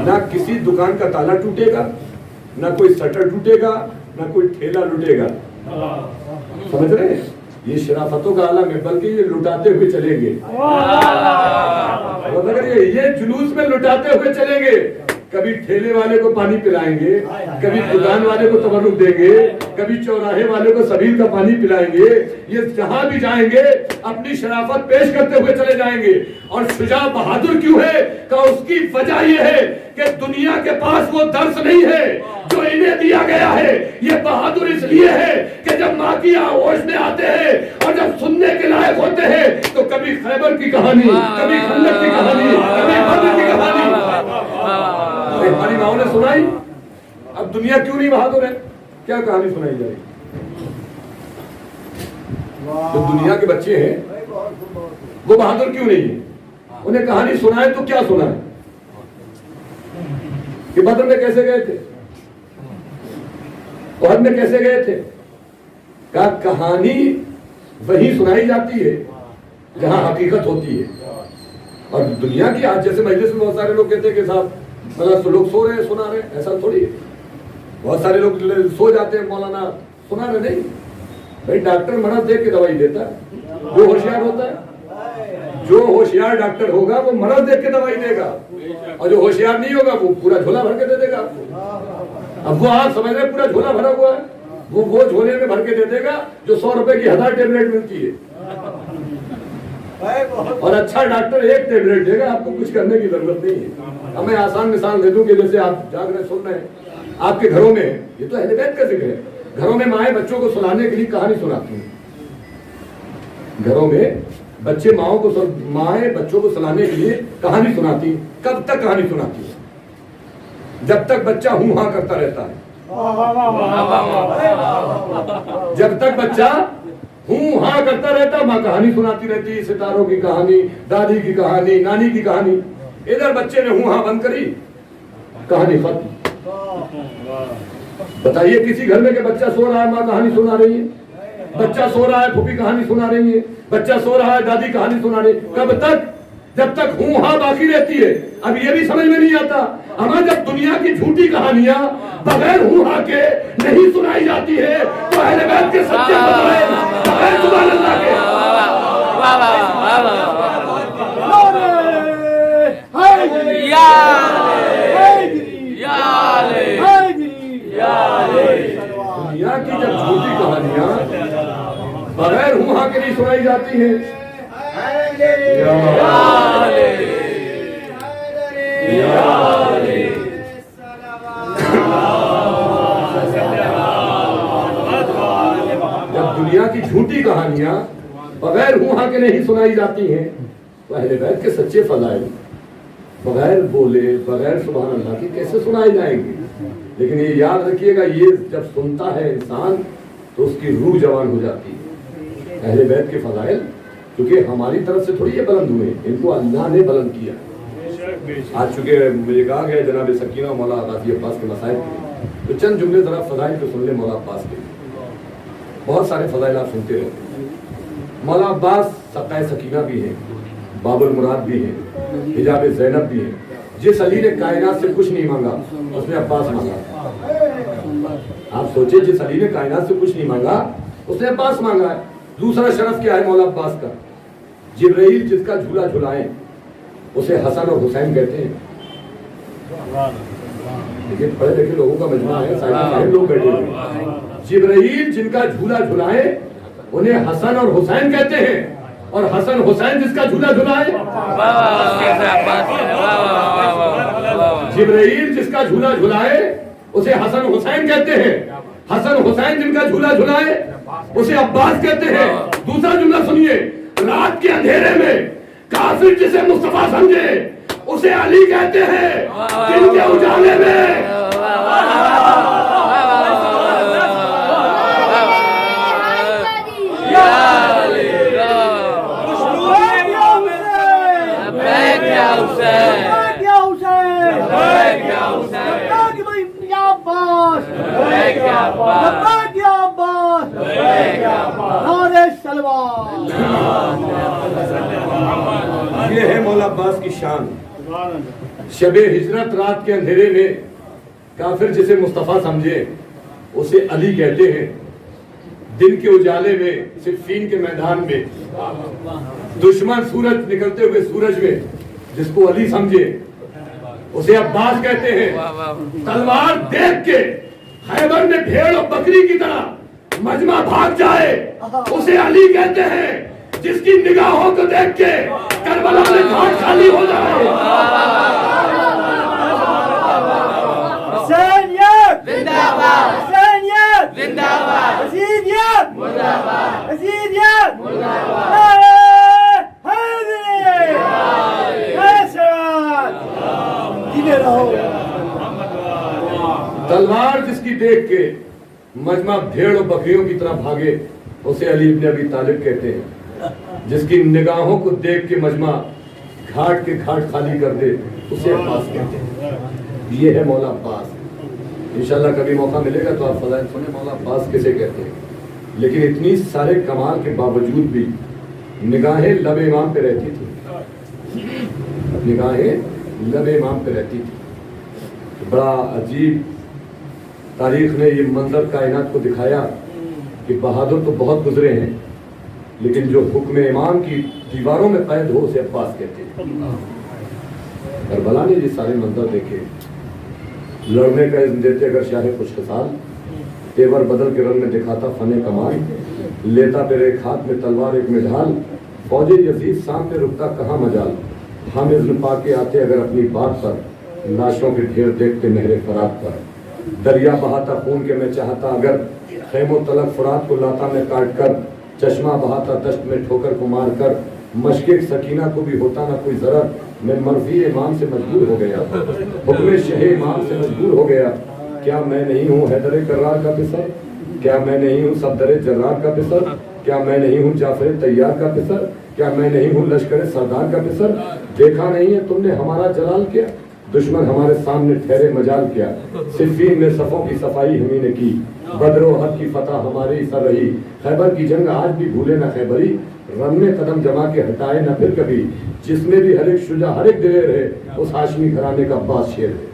نہ کسی دکان کا تالا ٹوٹے گا، نہ کوئی شٹر ٹوٹے گا، نہ کوئی ٹھیلا لٹے گا۔ سمجھ رہے ہیں؟ یہ شرافتوں کا عالم ہے، بلکہ یہ لٹاتے ہوئے چلیں گے، یہ جلوس میں لٹاتے ہوئے چلیں گے۔ کبھی ٹھیلے والے کو پانی پلائیں گے، کبھی دکان والے کو تبرک دیں گے، کبھی چوراہے والے کو سبیل کا پانی پلائیں گے۔ یہ جہاں بھی جائیں گے اپنی شرافت پیش کرتے ہوئے چلے جائیں گے۔ اور شجاع بہادر کیوں ہے؟ کہ اس کی وجہ یہ ہے کہ دنیا کے پاس وہ درس نہیں ہے جو انہیں دیا گیا ہے۔ یہ بہادر اس لیے ہے کہ جب ماں کی آغوش میں آتے ہیں اور جب سننے کے لائق ہوتے ہیں تو کبھی خیبر کی کہانی، کبھی خندق کی کہانی، کبھی بدر کی کہانی ہماری ماں نے سنائی۔ اب دنیا کیوں نہیں بہادر ہے؟ کیا کہانی سنائی جائے؟ جو دنیا کے بچے ہیں وہ بہادر کیوں نہیں ہیں؟ انہیں کہانی سنائے تو کیا سنائے؟ کہ بدر میں کیسے گئے تھے، احد میں کیسے گئے تھے؟ کہانی وہی سنائی جاتی ہے جہاں حقیقت ہوتی ہے۔ اور دنیا کی آج جیسے مجلس میں بہت سارے لوگ کہتے ہیں کہ صاحب لوگ سو رہے ہیں سنا رہے ہیں، ایسا تھوڑی ہے۔ بہت سارے لوگ سو جاتے ہیں، مولانا سنا رہے نہیں بھائی، ڈاکٹر مرض دیکھ کے دوائی دیتا ہے، جو ہوشیار ہوتا ہے، جو ہوشیار ڈاکٹر ہوگا وہ مرض دیکھ کے دوائی دے گا، اور جو ہوشیار نہیں ہوگا وہ پورا جھولا بھر کے دے دے گا۔ اب وہ آپ سمجھ رہے پورا جھولا بھرا ہوا ہے، وہ جھولے میں بھر کے دے دے گا جو 100 روپے کی 1000 ٹیبلٹ ملتی ہے، اور اچھا ڈاکٹر ایک ٹیبلٹ دے گا، آپ کو کچھ کرنے کی ضرورت نہیں ہے۔ اب میں آسان مثال دے دوں کہ جیسے آپ جاگ رہے سن رہے ہیں، آپ کے گھروں میں، یہ تو اہل بیت کا ذکر ہے، گھروں میں مائیں بچوں کو سلانے کے لیے کہانی سناتی ہیں۔ گھروں میں بچے مائیں بچوں کو سلانے کے لیے کہانی سناتی ہیں۔ کب تک کہانی سناتی ہے؟ جب تک بچہ ہوں ہاں کرتا رہتا ہے۔ جب تک بچہ ہوں ہاں کرتا رہتا ماں کہانی سناتی رہتی، ستاروں کی کہانی، دادی کی کہانی، نانی کی کہانی۔ ادھر بچے نے ہوں ہاں بند کری، کہانی ختم۔ بتائیے کسی گھر میں کہ بچہ سو رہا ہے ماں کہانی سنا رہی ہے، بچہ سو رہا ہے پھوپھی کہانی سنا رہی ہے، بچہ سو رہا ہے دادی کہانی سنا رہی ہے۔ کب تک؟ جب تک ہوں ہاں باقی رہتی ہے۔ اب یہ بھی سمجھ میں نہیں آتا ہمیں، جب دنیا کی جھوٹی کہانیاں بغیر ہوں ہاں کے نہیں سنائی جاتی ہے تو اہل بیت کے سچے بغیر سبحان اللہ کے دنیا کی جب جھوٹی کہانیاں بغیر ہوں ہاں کے نہیں سنائی جاتی ہیں، جب دنیا کی جھوٹی کہانیاں بغیر ہوں ہاں کے نہیں سنائی جاتی ہیں تو اہل بیت کے سچے فضائل بغیر بولے بغیر سبحان اللہ کی کیسے سنائے جائیں گے؟ لیکن یہ یاد رکھیے گا، یہ جب سنتا ہے انسان تو اس کی روح جوان ہو جاتی ہے۔ اہل بیت کے فضائل کیونکہ ہماری طرف سے تھوڑی یہ بلند ہوئے، ان کو اللہ نے بلند کیا۔ آج چونکہ مجھے کہا گیا جناب سکینہ مولا غازی عباس کے مسائل کے، تو چند جملے ذرا فضائل کو سن لیں مولا عباس کے۔ بہت سارے فضائل آپ سنتے رہتے ہیں۔ مولا عباس سقائے سکینہ بھی ہیں، باب المراد بھی ہیں، حجاب زینب بھی ہیں۔ جس علی نے کائنات سے کچھ نہیں مانگا اس نے عباس مانگا۔ آپ سوچیں جس علی نے کائنات سے کچھ نہیں مانگا اس نے عباس مانگا ہے۔ دوسرا شرف کیا ہے مولا عباس کا؟ جبرائیل جس کا جھولا جھلائیں اسے حسن اور حسین کہتے ہیں۔ لیکن پڑھے لکھے لوگوں کا مجموعہ ہے، سائنس لوگ بیٹھے ہیں۔ جبرائیل جن کا جھولا جھلائیں انہیں حسن اور حسین کہتے ہیں۔ اور حسن حسین جس کا جھولا جھلائے، جبرائیل جس کا جھولا جھلائے اسے حسن حسین کہتے ہیں، حسن حسین جن کا جھولا جھلائے اسے عباس کہتے ہیں۔ دوسرا جملہ سنیے، رات کے اندھیرے میں کافر جسے مصطفیٰ سمجھے اسے علی کہتے ہیں، جن کے اجالے میں یہ ہے مولا عباس کی شان۔ شب ہجرت رات کے اندھیرے میں کافر جسے مصطفیٰ سمجھے اسے علی کہتے ہیں، دن کے اجالے میں صفین کے میدان میں دشمن سورج نکلتے ہوئے سورج میں جس کو علی سمجھے اسے عباس کہتے ہیں۔ تلوار دیکھ کے خیبر میں بھیڑ اور بکری کی طرح مجمع بھاگ جائے اسے علی کہتے ہیں، جس کی نگاہوں کو دیکھ کے کربلا میں گھاٹ خالی ہو جائے۔ حسینیت زندہ باد، حسینیت زندہ باد، حسینیت مرد آباد، حسینیت مرد آباد، حیدری جیتے رہو۔ تلوار جس کی دیکھ کے مجمع بھیڑ و بکریوں کی طرح بھاگے اسے علی ابن ابی طالب کہتے ہیں، جس کی نگاہوں کو دیکھ کے مجمع گھاٹ کے گھاٹ خالی کر دے اسے عباس کہتے ہیں۔ یہ ہے مولا عباس۔ انشاءاللہ کبھی موقع ملے گا تو آپ فضائل سنیں مولا عباس کسے کہتے ہیں۔ لیکن اتنی سارے کمال کے باوجود بھی نگاہیں لب امام پہ رہتی تھی، نگاہیں لب امام پہ رہتی تھی۔ بڑا عجیب تاریخ نے یہ منظر کائنات کو دکھایا کہ بہادر تو بہت گزرے ہیں لیکن جو حکم امام کی دیواروں میں قید ہو اسے عباس کہتے ہیں۔ کربلا نے یہ سارے منظر دیکھے، لڑنے کا اذن دیتے اگر شاہ خوش خصال، تیور بدل کے رنگ میں دکھاتا فن کمال، لیتا پھر ایک ہاتھ میں تلوار ایک میں ڈھال، فوج یزید سامنے رکتا کہاں مجال، ہم اذن پا کے آتے اگر اپنی بات پر، لاشوں کے ڈھیر دیکھتے مہر فرات پر، دریا بہاتا خون کے میں چاہتا اگر، خیم و تلک فرات کو لاتا میں کاٹ کر، چشمہ بہاتا دشت میں ٹھوکر کو مار کر، مشق سکینہ کو بھی ہوتا نہ کوئی ضرر، میں مرضی امام سے مجبور ہو گیا، حکم شہ امام سے مجبور ہو گیا، کیا میں نہیں ہوں حیدر کرار کا پسر، کیا میں نہیں ہوں صفدر جرار کا پسر، کیا میں نہیں ہوں جعفر طیار کا پسر، کیا میں نہیں ہوں لشکر سردار کا پسر، دیکھا نہیں ہے تم نے ہمارا جلال کیا، دشمن ہمارے سامنے ٹھہرے مجال کیا، صفین میں صفوں کی صفائی ہمیں نے کی، بدر و احد کی فتح ہماری سر رہی، خیبر کی جنگ آج بھی بھولے نہ خیبری، رن میں قدم جما کے ہٹائے نہ پھر کبھی، جس میں بھی ہر ایک شجاع ہر ایک دلیر ہے اس ہاشمی گھرانے کا عباس شیر ہے،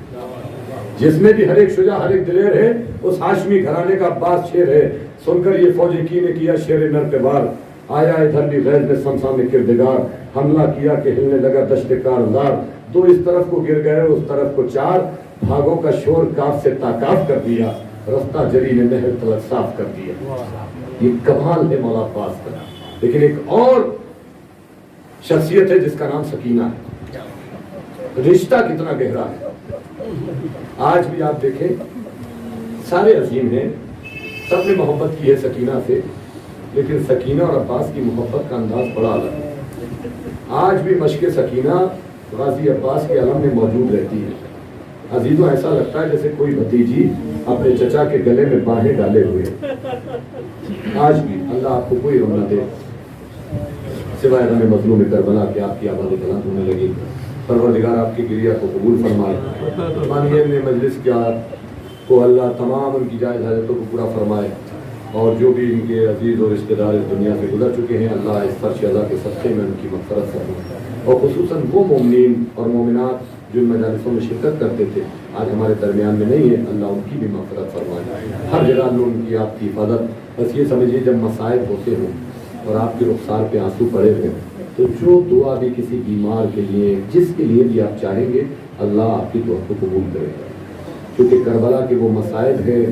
جس میں بھی ہر ایک شجاع ہر ایک دلیر ہے اس ہاشمی گھرانے کا عباس شیر ہے۔ سن کر یہ فوج کی نے کیا شیر نر پہ وار، آیا ادھر بھی غیظ میں سمسا میں کردگار، حملہ کیا کہ ہلنے لگا دشت کارزار، دو اس طرف کو گر گئے اس طرف کو چار، بھاگوں کا شور کاف سے تاکاف کر دیا، رستہ جری نے نہر تلک صاف کر دیا۔ یہ کمال ہے مولا عباس کا۔ لیکن ایک اور شخصیت ہے جس کا نام سکینہ ہے، رشتہ کتنا گہرا ہے۔ آج بھی آپ دیکھیں سارے عظیم ہیں، سب نے محبت کی ہے سکینہ سے، لیکن سکینہ اور عباس کی محبت کا انداز بڑا الگ ہے۔ آج بھی مشق سکینہ غازی عباس کے علم میں موجود رہتی ہے۔ عزیزوں ایسا لگتا ہے جیسے کوئی بھتیجی اپنے چچا کے گلے میں باہیں ڈالے ہوئے۔ آج بھی اللہ آپ کو کوئی غم نہ دے سوائے غم مظلوم کربلا کہ آپ کی آباد کلام ہونے لگی۔ پروردگار آپ کی گریہ کو قبول فرمائے، مانین مجلس کیا کو اللہ تمام ان کی جائز حاجتوں کو پورا فرمائے، اور جو بھی ان کے عزیز اور رشتہ دار اس دنیا سے گزر چکے ہیں اللہ اس فرش اللہ کے صدقے میں ان کی مغفرت فرمائے، اور خصوصاً وہ مومنین اور مومنات جو ان مجالسوں میں شرکت کرتے تھے آج ہمارے درمیان میں نہیں ہے، اللہ ان کی بھی مغفرت فرمائے، ہر جگہ اللہ ان کی آپ کی حفاظت۔ بس یہ سمجھیے جب مصائب ہوتے ہوں اور آپ کے رخسار پہ آنسو پڑے ہوئے تو جو دعا بھی کسی بیمار کے لیے جس کے لیے بھی آپ چاہیں گے اللہ آپ کی دعا کو قبول کرے گا، کیونکہ کربلا کے وہ مصائب ہے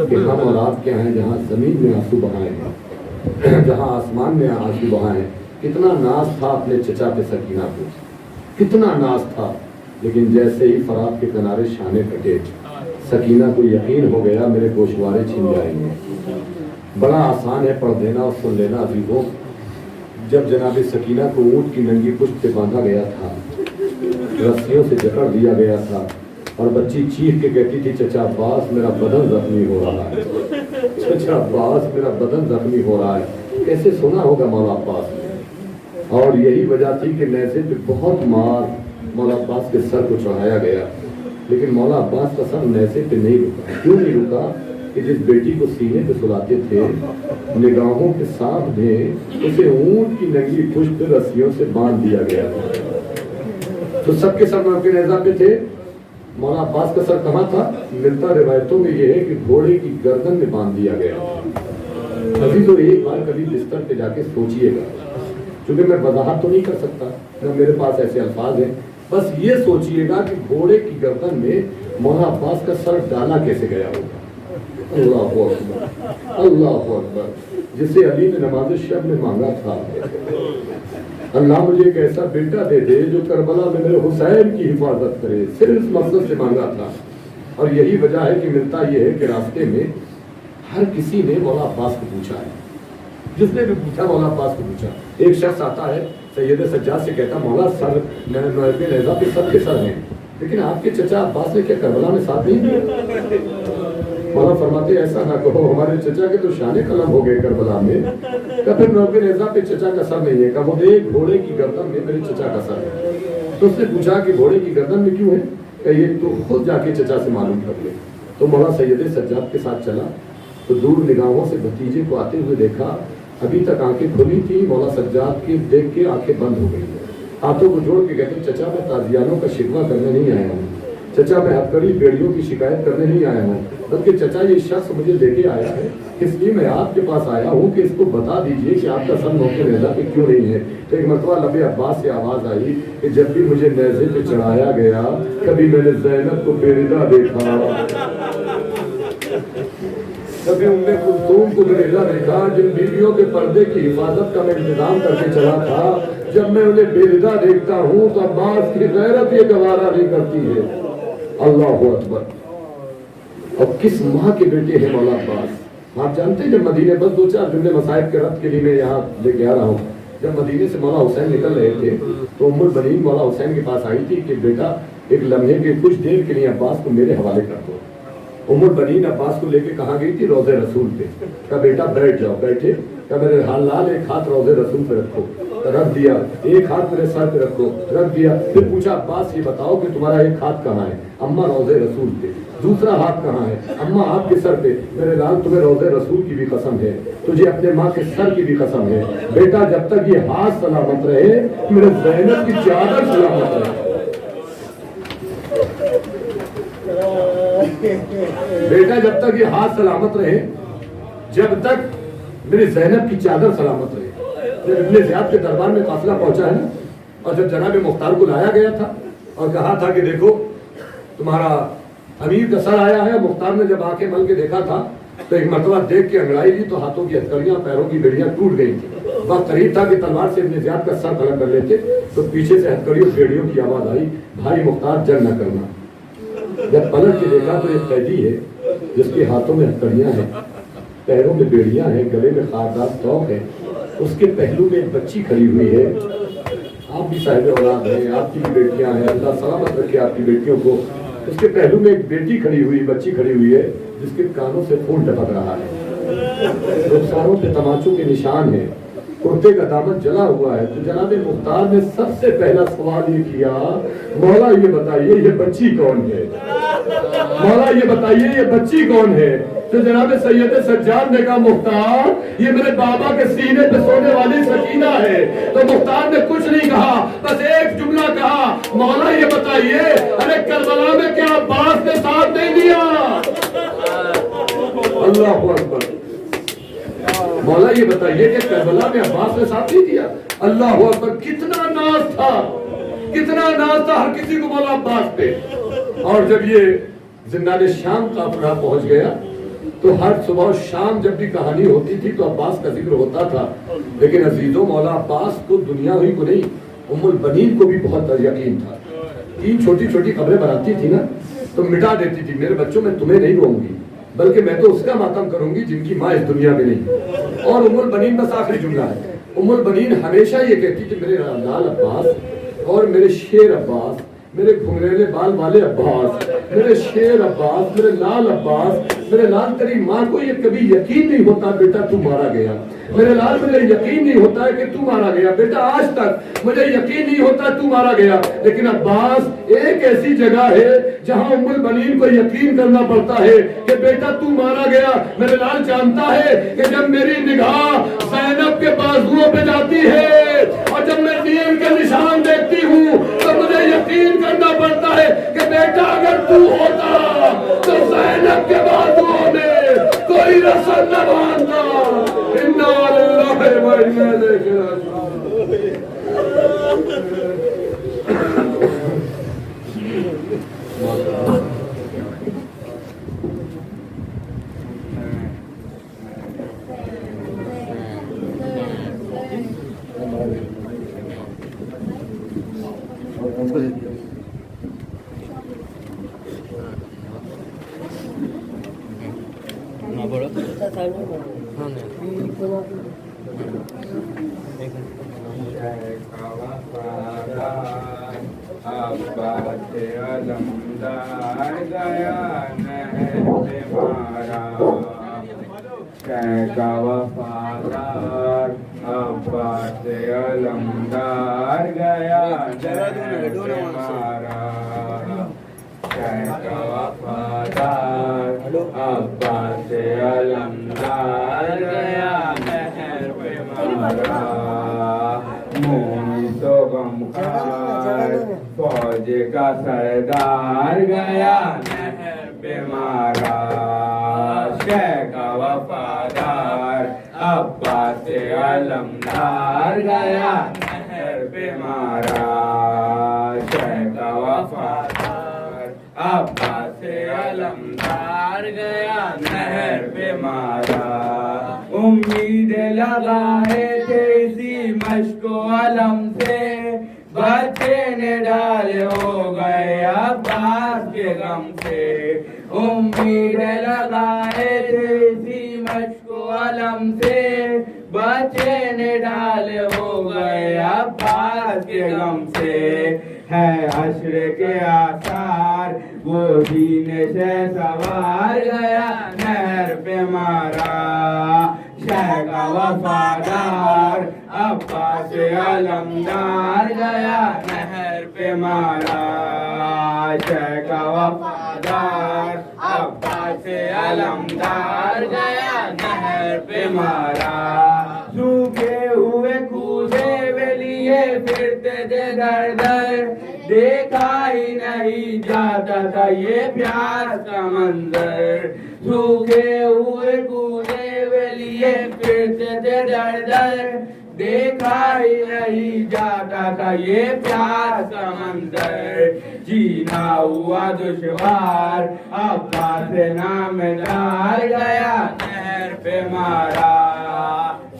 کہ ہم اور آپ کے ہیں جہاں زمین میں آنسو بہائے ہیں، جہاں آسمان میں آنسو بہائے ہیں، کتنا ناز تھا اپنے چچا پہ سکینہ کو، کتنا ناز تھا، لیکن جیسے ہی فرات کے کنارے شانے کٹے سکینہ کو یقین ہو گیا میرے گوشوارے چھن جائیں گے۔ بڑا آسان ہے پڑھ دینا اور سن لینا عزیزوں، جب جناب سکینہ کو اونٹ کی ننگی پشت پہ باندھا گیا تھا، رسیوں سے جکڑ دیا گیا تھا، اور بچی چیخ کے کہتی تھی چچا عباس میرا بدن زخمی ہو رہا ہے، چچا عباس میرا بدن زخمی ہو رہا ہے، کیسے سنا ہوگا مولا عباس نے؟ اور یہی وجہ تھی کہ نیزے پہ بہت مار مولا عباس کے سر کو چڑھایا گیا، لیکن مولا عباس کا سر نیزے پہ نہیں رکا۔ کیوں نہیں رکا؟ کہ جس بیٹی کو سینے پہ سلاتے تھے نگاہوں کے سامنے اسے اونٹ کی ننگی پشت پہ رسیوں سے باندھ دیا گیا تھا۔ تو سب کے سر کے نیزہ پہ تھے، مولا عباس کا سر کہاں تھا؟ ملتا روایتوں میں یہ ہے کہ گھوڑے کی گردن میں باندھ دیا گیا۔ عزیزو ایک بار کبھی بستر پہ جا کے سوچئے گا، چونکہ میں وضاحت تو نہیں کر سکتا، نہ میرے پاس ایسے الفاظ ہیں، بس یہ سوچئے گا کہ گھوڑے کی گردن میں مولا عباس کا سر ڈالا کیسے گیا ہوگا۔ اللہ اکبر، اللہ اکبر، جسے علی نے نماز شب میں مانگا تھا، اللہ مجھے ایک ایسا بیٹا دے دے جو کربلا میں میرے حسین کی حفاظت کرے، صرف اس مقصد سے مانگا تھا۔ اور یہی وجہ ہے کہ ملتا یہ ہے کہ راستے میں ہر کسی نے مولا عباس کو پوچھا ہے، جس نے بھی پوچھا مولا عباس کو پوچھا۔ ایک شخص آتا ہے سید سجاد سے کہتا مولا سر نیزہ پہ سب کے سر ہیں، لیکن آپ کے چچا عباس نے کیا کربلا میں ساتھ نہیں دیا؟ مولا فرماتے ایسا نہ کہو، ہمارے چچا کے تو شان قلم ہو گئے کربلا میں۔ کہ پھر نوکر نیزہ پہ چچا کا سر نہیں ہے؟ کہ وہ دیکھ گھوڑے کی گردن میں میرے چچا کا سر ہے۔ تو اس نے پوچھا کہ گھوڑے کی گردن میں کیوں ہے؟ کہ یہ تو خود جا کے چچا سے معلوم کر لے۔ تو مولا سید سجاد کے ساتھ چلا تو دور نگاہوں سے بھتیجے کو آتے ہوئے دیکھا، ابھی تک آنکھیں کھلی تھی، مولا سجاد کی دیکھ کے آنکھیں بند ہو گئی، ہاتھوں کو جوڑ کے کہتے چچا میں تازیانوں کا شکوہ کرنے نہیں آیا ہوں، چچا میں ہتھکڑی بیڑیوں کی شکایت کرنے نہیں آیا ہوں، بلکہ چچا یہ شخص مجھے لے کے آیا ہے، اس لیے میں آپ کے پاس آیا ہوں کہ اس کو بتا دیجئے کہ آپ کا سر نوکر نیزہ پہ کیوں نہیں ہے۔ ایک مرتبہ لبِ عباس سے آواز آئی کہ جب بھی مجھے نیزے پہ چڑھایا گیا کبھی میں نے زینب کو بے-ردا دیکھا، کبھی ام کلثوم کو بے-ردا دیکھا، جن بیویوں کے پردے کی حفاظت کا میں انتظام کر کے چلا تھا، جب میں انہیں بے-ردا دیکھتا ہوں تو عباس کی غیرت یہ گوارا نہیں کرتی ہے۔ اللہ اکبر۔ اور کس ماں کے بیٹے ہیں مولا عباس؟ آپ جانتے ہیں جب مدینے، بس دو چار جملے مصائب کے رد کے لیے میں یہاں لے کے آ رہا ہوں، جب مدینے سے مولا حسین نکل رہے تھے تو ام البنین مولا حسین کے پاس آئی تھی کہ بیٹا ایک لمحے کے کچھ دیر کے لیے عباس کو میرے حوالے کر دو۔ ام البنین عباس کو لے کے کہاں گئی تھی؟ روضہ رسول پہ۔ کہا بیٹا بیٹھ جاؤ، بیٹھے۔ کہا میرے لال ایک ہاتھ روضہ رسول پہ رکھو، رکھ دیا، ایک ہاتھ میرے سر پہ رکھو، رکھ دیا۔ پھر پوچھا عباس یہ بتاؤ کہ تمہارا ایک ہاتھ کہاں ہے؟ اماں روضہ رسول پہ۔ دوسرا ہاتھ کہاں ہے؟ اماں آپ کے سر پہ۔ میرے لال تمہیں روضہ رسول کی بھی قسم ہے، تجھے اپنے ماں کے سر کی بھی قسم ہے، بیٹا جب تک یہ ہاتھ سلامت رہے میرے زینب کی چادر سلامت رہے، بیٹا جب تک یہ ہاتھ سلامت رہے، جب تک میری زینب کی چادر سلامت رہے۔ جب ابن زیاد کے دربار میں قافلہ پہنچا ہے نا، اور جب جناب مختار کو لایا گیا تھا اور کہا تھا کہ دیکھو تمہارا امیر کا سر آیا ہے، مختار نے جب آنکھیں مل کے دیکھا تھا تو ایک مرتبہ دیکھ کے انگڑائی لی تو ہاتھوں کی ہتھکڑیاں پیروں کی بیڑیاں ٹوٹ گئی تھی۔ وقت قریب تھا کہ تلوار سے ابن زیاد کا سر قلم کر لیتے تو پیچھے سے ہتھکڑیوں بیڑیوں کی آواز آئی، بھائی مختار جنگ نہ کرنا۔ جب پلٹ کے دیکھا تو ایک قیدی ہے جس کے ہاتھوں میں ہتھکڑیاں ہیں، پیروں میں بیڑیاں ہیں، گلے میں خاردار توق ہے، اس کے پہلو میں ایک بچی کھڑی ہوئی ہے۔ آپ بھی صاحب اولاد ہیں، آپ کی بھی بیٹیاں ہیں، اللہ سلامت رکھے آپ کی بیٹیوں کو۔ اس کے پہلو میں ایک بیٹی کھڑی ہوئی، بچی کھڑی ہوئی ہے جس کے کانوں سے خون ٹپک رہا ہے، رخساروں پہ تماچوں کے نشان ہیں، کرتے کا دامن جلا ہوا ہے۔ تو جناب مختار نے سب سے پہلا سوال یہ کیا، مولا یہ بتائیے یہ بچی کون ہے؟ مولا یہ بتائیے یہ بچی کون ہے؟ تو جناب سید سجاد نے کہا مختار یہ میرے بابا کے سینے پہ سونے والی سکینہ ہے۔ تو مختار نے کچھ نہیں کہا، بس ایک جملہ کہا، مولا یہ بتائیے ارے کربلا میں کیا عباس نے ساتھ نہیں دیا؟ اللہ اکبر۔ مولا یہ بتائیے کہ کربلا میں عباس نے ساتھ نہیں دیا؟ اللہ اکبر۔ کتنا ناز تھا، کتنا ناز تھا ہر کسی کو مولا عباس پہ۔ اور جب یہ زندان شام قافلہ پہنچ گیا تو تو ہر صبح و شام جب بھی کہانی ہوتی تھی تو عباس کا ذکر ہوتا تھا. لیکن عزیزوں مولا عباس کو دنیا ہی کو نہیں ام البنین کو بھی بہت یقین تھا. 3 چھوٹی چھوٹی خبریں بناتی تھی نا تو مٹا دیتی تھی, میرے بچوں میں تمہیں نہیں روؤں گی بلکہ میں تو اس کا ماتم کروں گی جن کی ماں اس دنیا میں نہیں. اور ام البنین بس آخری جملہ ہے. ام البنین ہمیشہ یہ کہتی کہ میرے لال عباس اور میرے شیر عباس, میرے گھنگریلے بال والے عباس, میرے شیر عباس, میرے لال عباس, میرے لال تیری ماں کو یہ کبھی یقین نہیں ہوتا بیٹا تو مارا گیا. میرے لال مجھے یقین نہیں ہوتا ہے کہ تو مارا گیا بیٹا, آج تک مجھے یقین نہیں ہوتا تو مارا گیا. لیکن عباس ایک ایسی جگہ ہے جہاں ام البنین کو یقین کرنا پڑتا ہے کہ بیٹا تو مارا گیا. میرے لال جانتا ہے کہ جب میری نگاہ زینب کے بازوؤں پہ جاتی ہے اور جب میں دین کے نشان دیکھتی ہوں تو مجھے یقین کرنا پڑتا ہے کہ بیٹا اگر تو ہوتا تو زینب کے بازوؤں میں کوئی رسل نہ باندھتا. انا للہ و انا الیہ راجعون. عباس علمدار گیا نہر پہ مارا, شہ کا وفادار عباس علمدار گیا نہر پہ مارا, شہ کا وفادار عباس علمدار گیا نہر پہ مارا. مومن تو غمخوار فوج کا سردار گیا نہر پہ مارا, شہ کا وفادار عباس علمدار گیا نہر پہ مارا, شہ کا وفادار عباس علمدار گیا نہر پہ مارا. امید لگائے تھے اسی مشق و علم سے, بچے نے ڈالے ہو گئے عباس کے غم سے. امید لگائے تھے اسی مشق و علم سے, بچے نے ڈالے ہو گئے عباس کے غم سے. ہے حشر کے آثار وہ دین سے سوار گیا نہر پہ مارا, شہ کا وفادار عباس علمدار گیا نہر پہ مارا, شہ کا وفادار عباس علمدار گیا نہر پہ مارا. سوکھے ہوئے کوزے میں لیے پھرتے تھے در در, دیکھا ہی نہیں جاتا تھا یہ پیاس کا منظر. سوکھے ہوئے کوزے میں لیے پھرتے تھے در در, دیکھا ہی نہیں جاتا تھا یہ پیاس کا منظر. جینا ہوا دشوار عباس نامدار گیا نہر پہ مارا,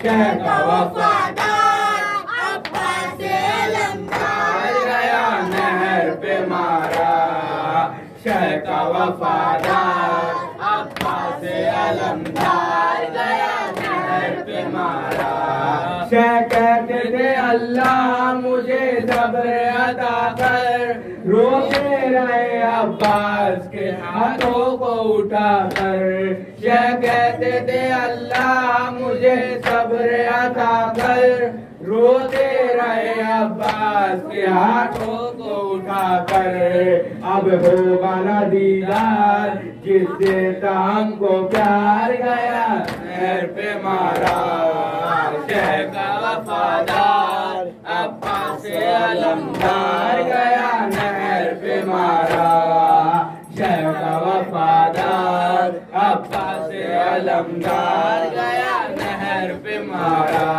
شہ کا وفادار عباس علمدار گیا نہر پہ مارا, شہ کا وفادار عباس علمدار گیا نہر پہ مارا. شہ کہتے تھے اللہ مجھے صبر عطا کر, روتے رہے عباس کے ہاتھوں کو اٹھا کر. شہ کہتے تھے اللہ مجھے صبر عطا کر, روتے رہے عباس کے ہاتھوں کو اٹھا کر. اب ہوگا نہ دیدار جس سے ہم کو پیار گیا نہر پہ مارا, شہ کا وفادار عباس علمدار گیا نہر پہ مارا, شہ کا وفادار عباس علمدار گیا نہر پہ مارا.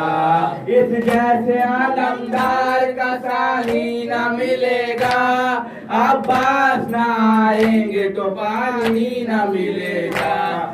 اس جیسے علمدار کا ثانی نہ ملے گا, عباس نہ آئیں گے تو پانی نہ ملے گا.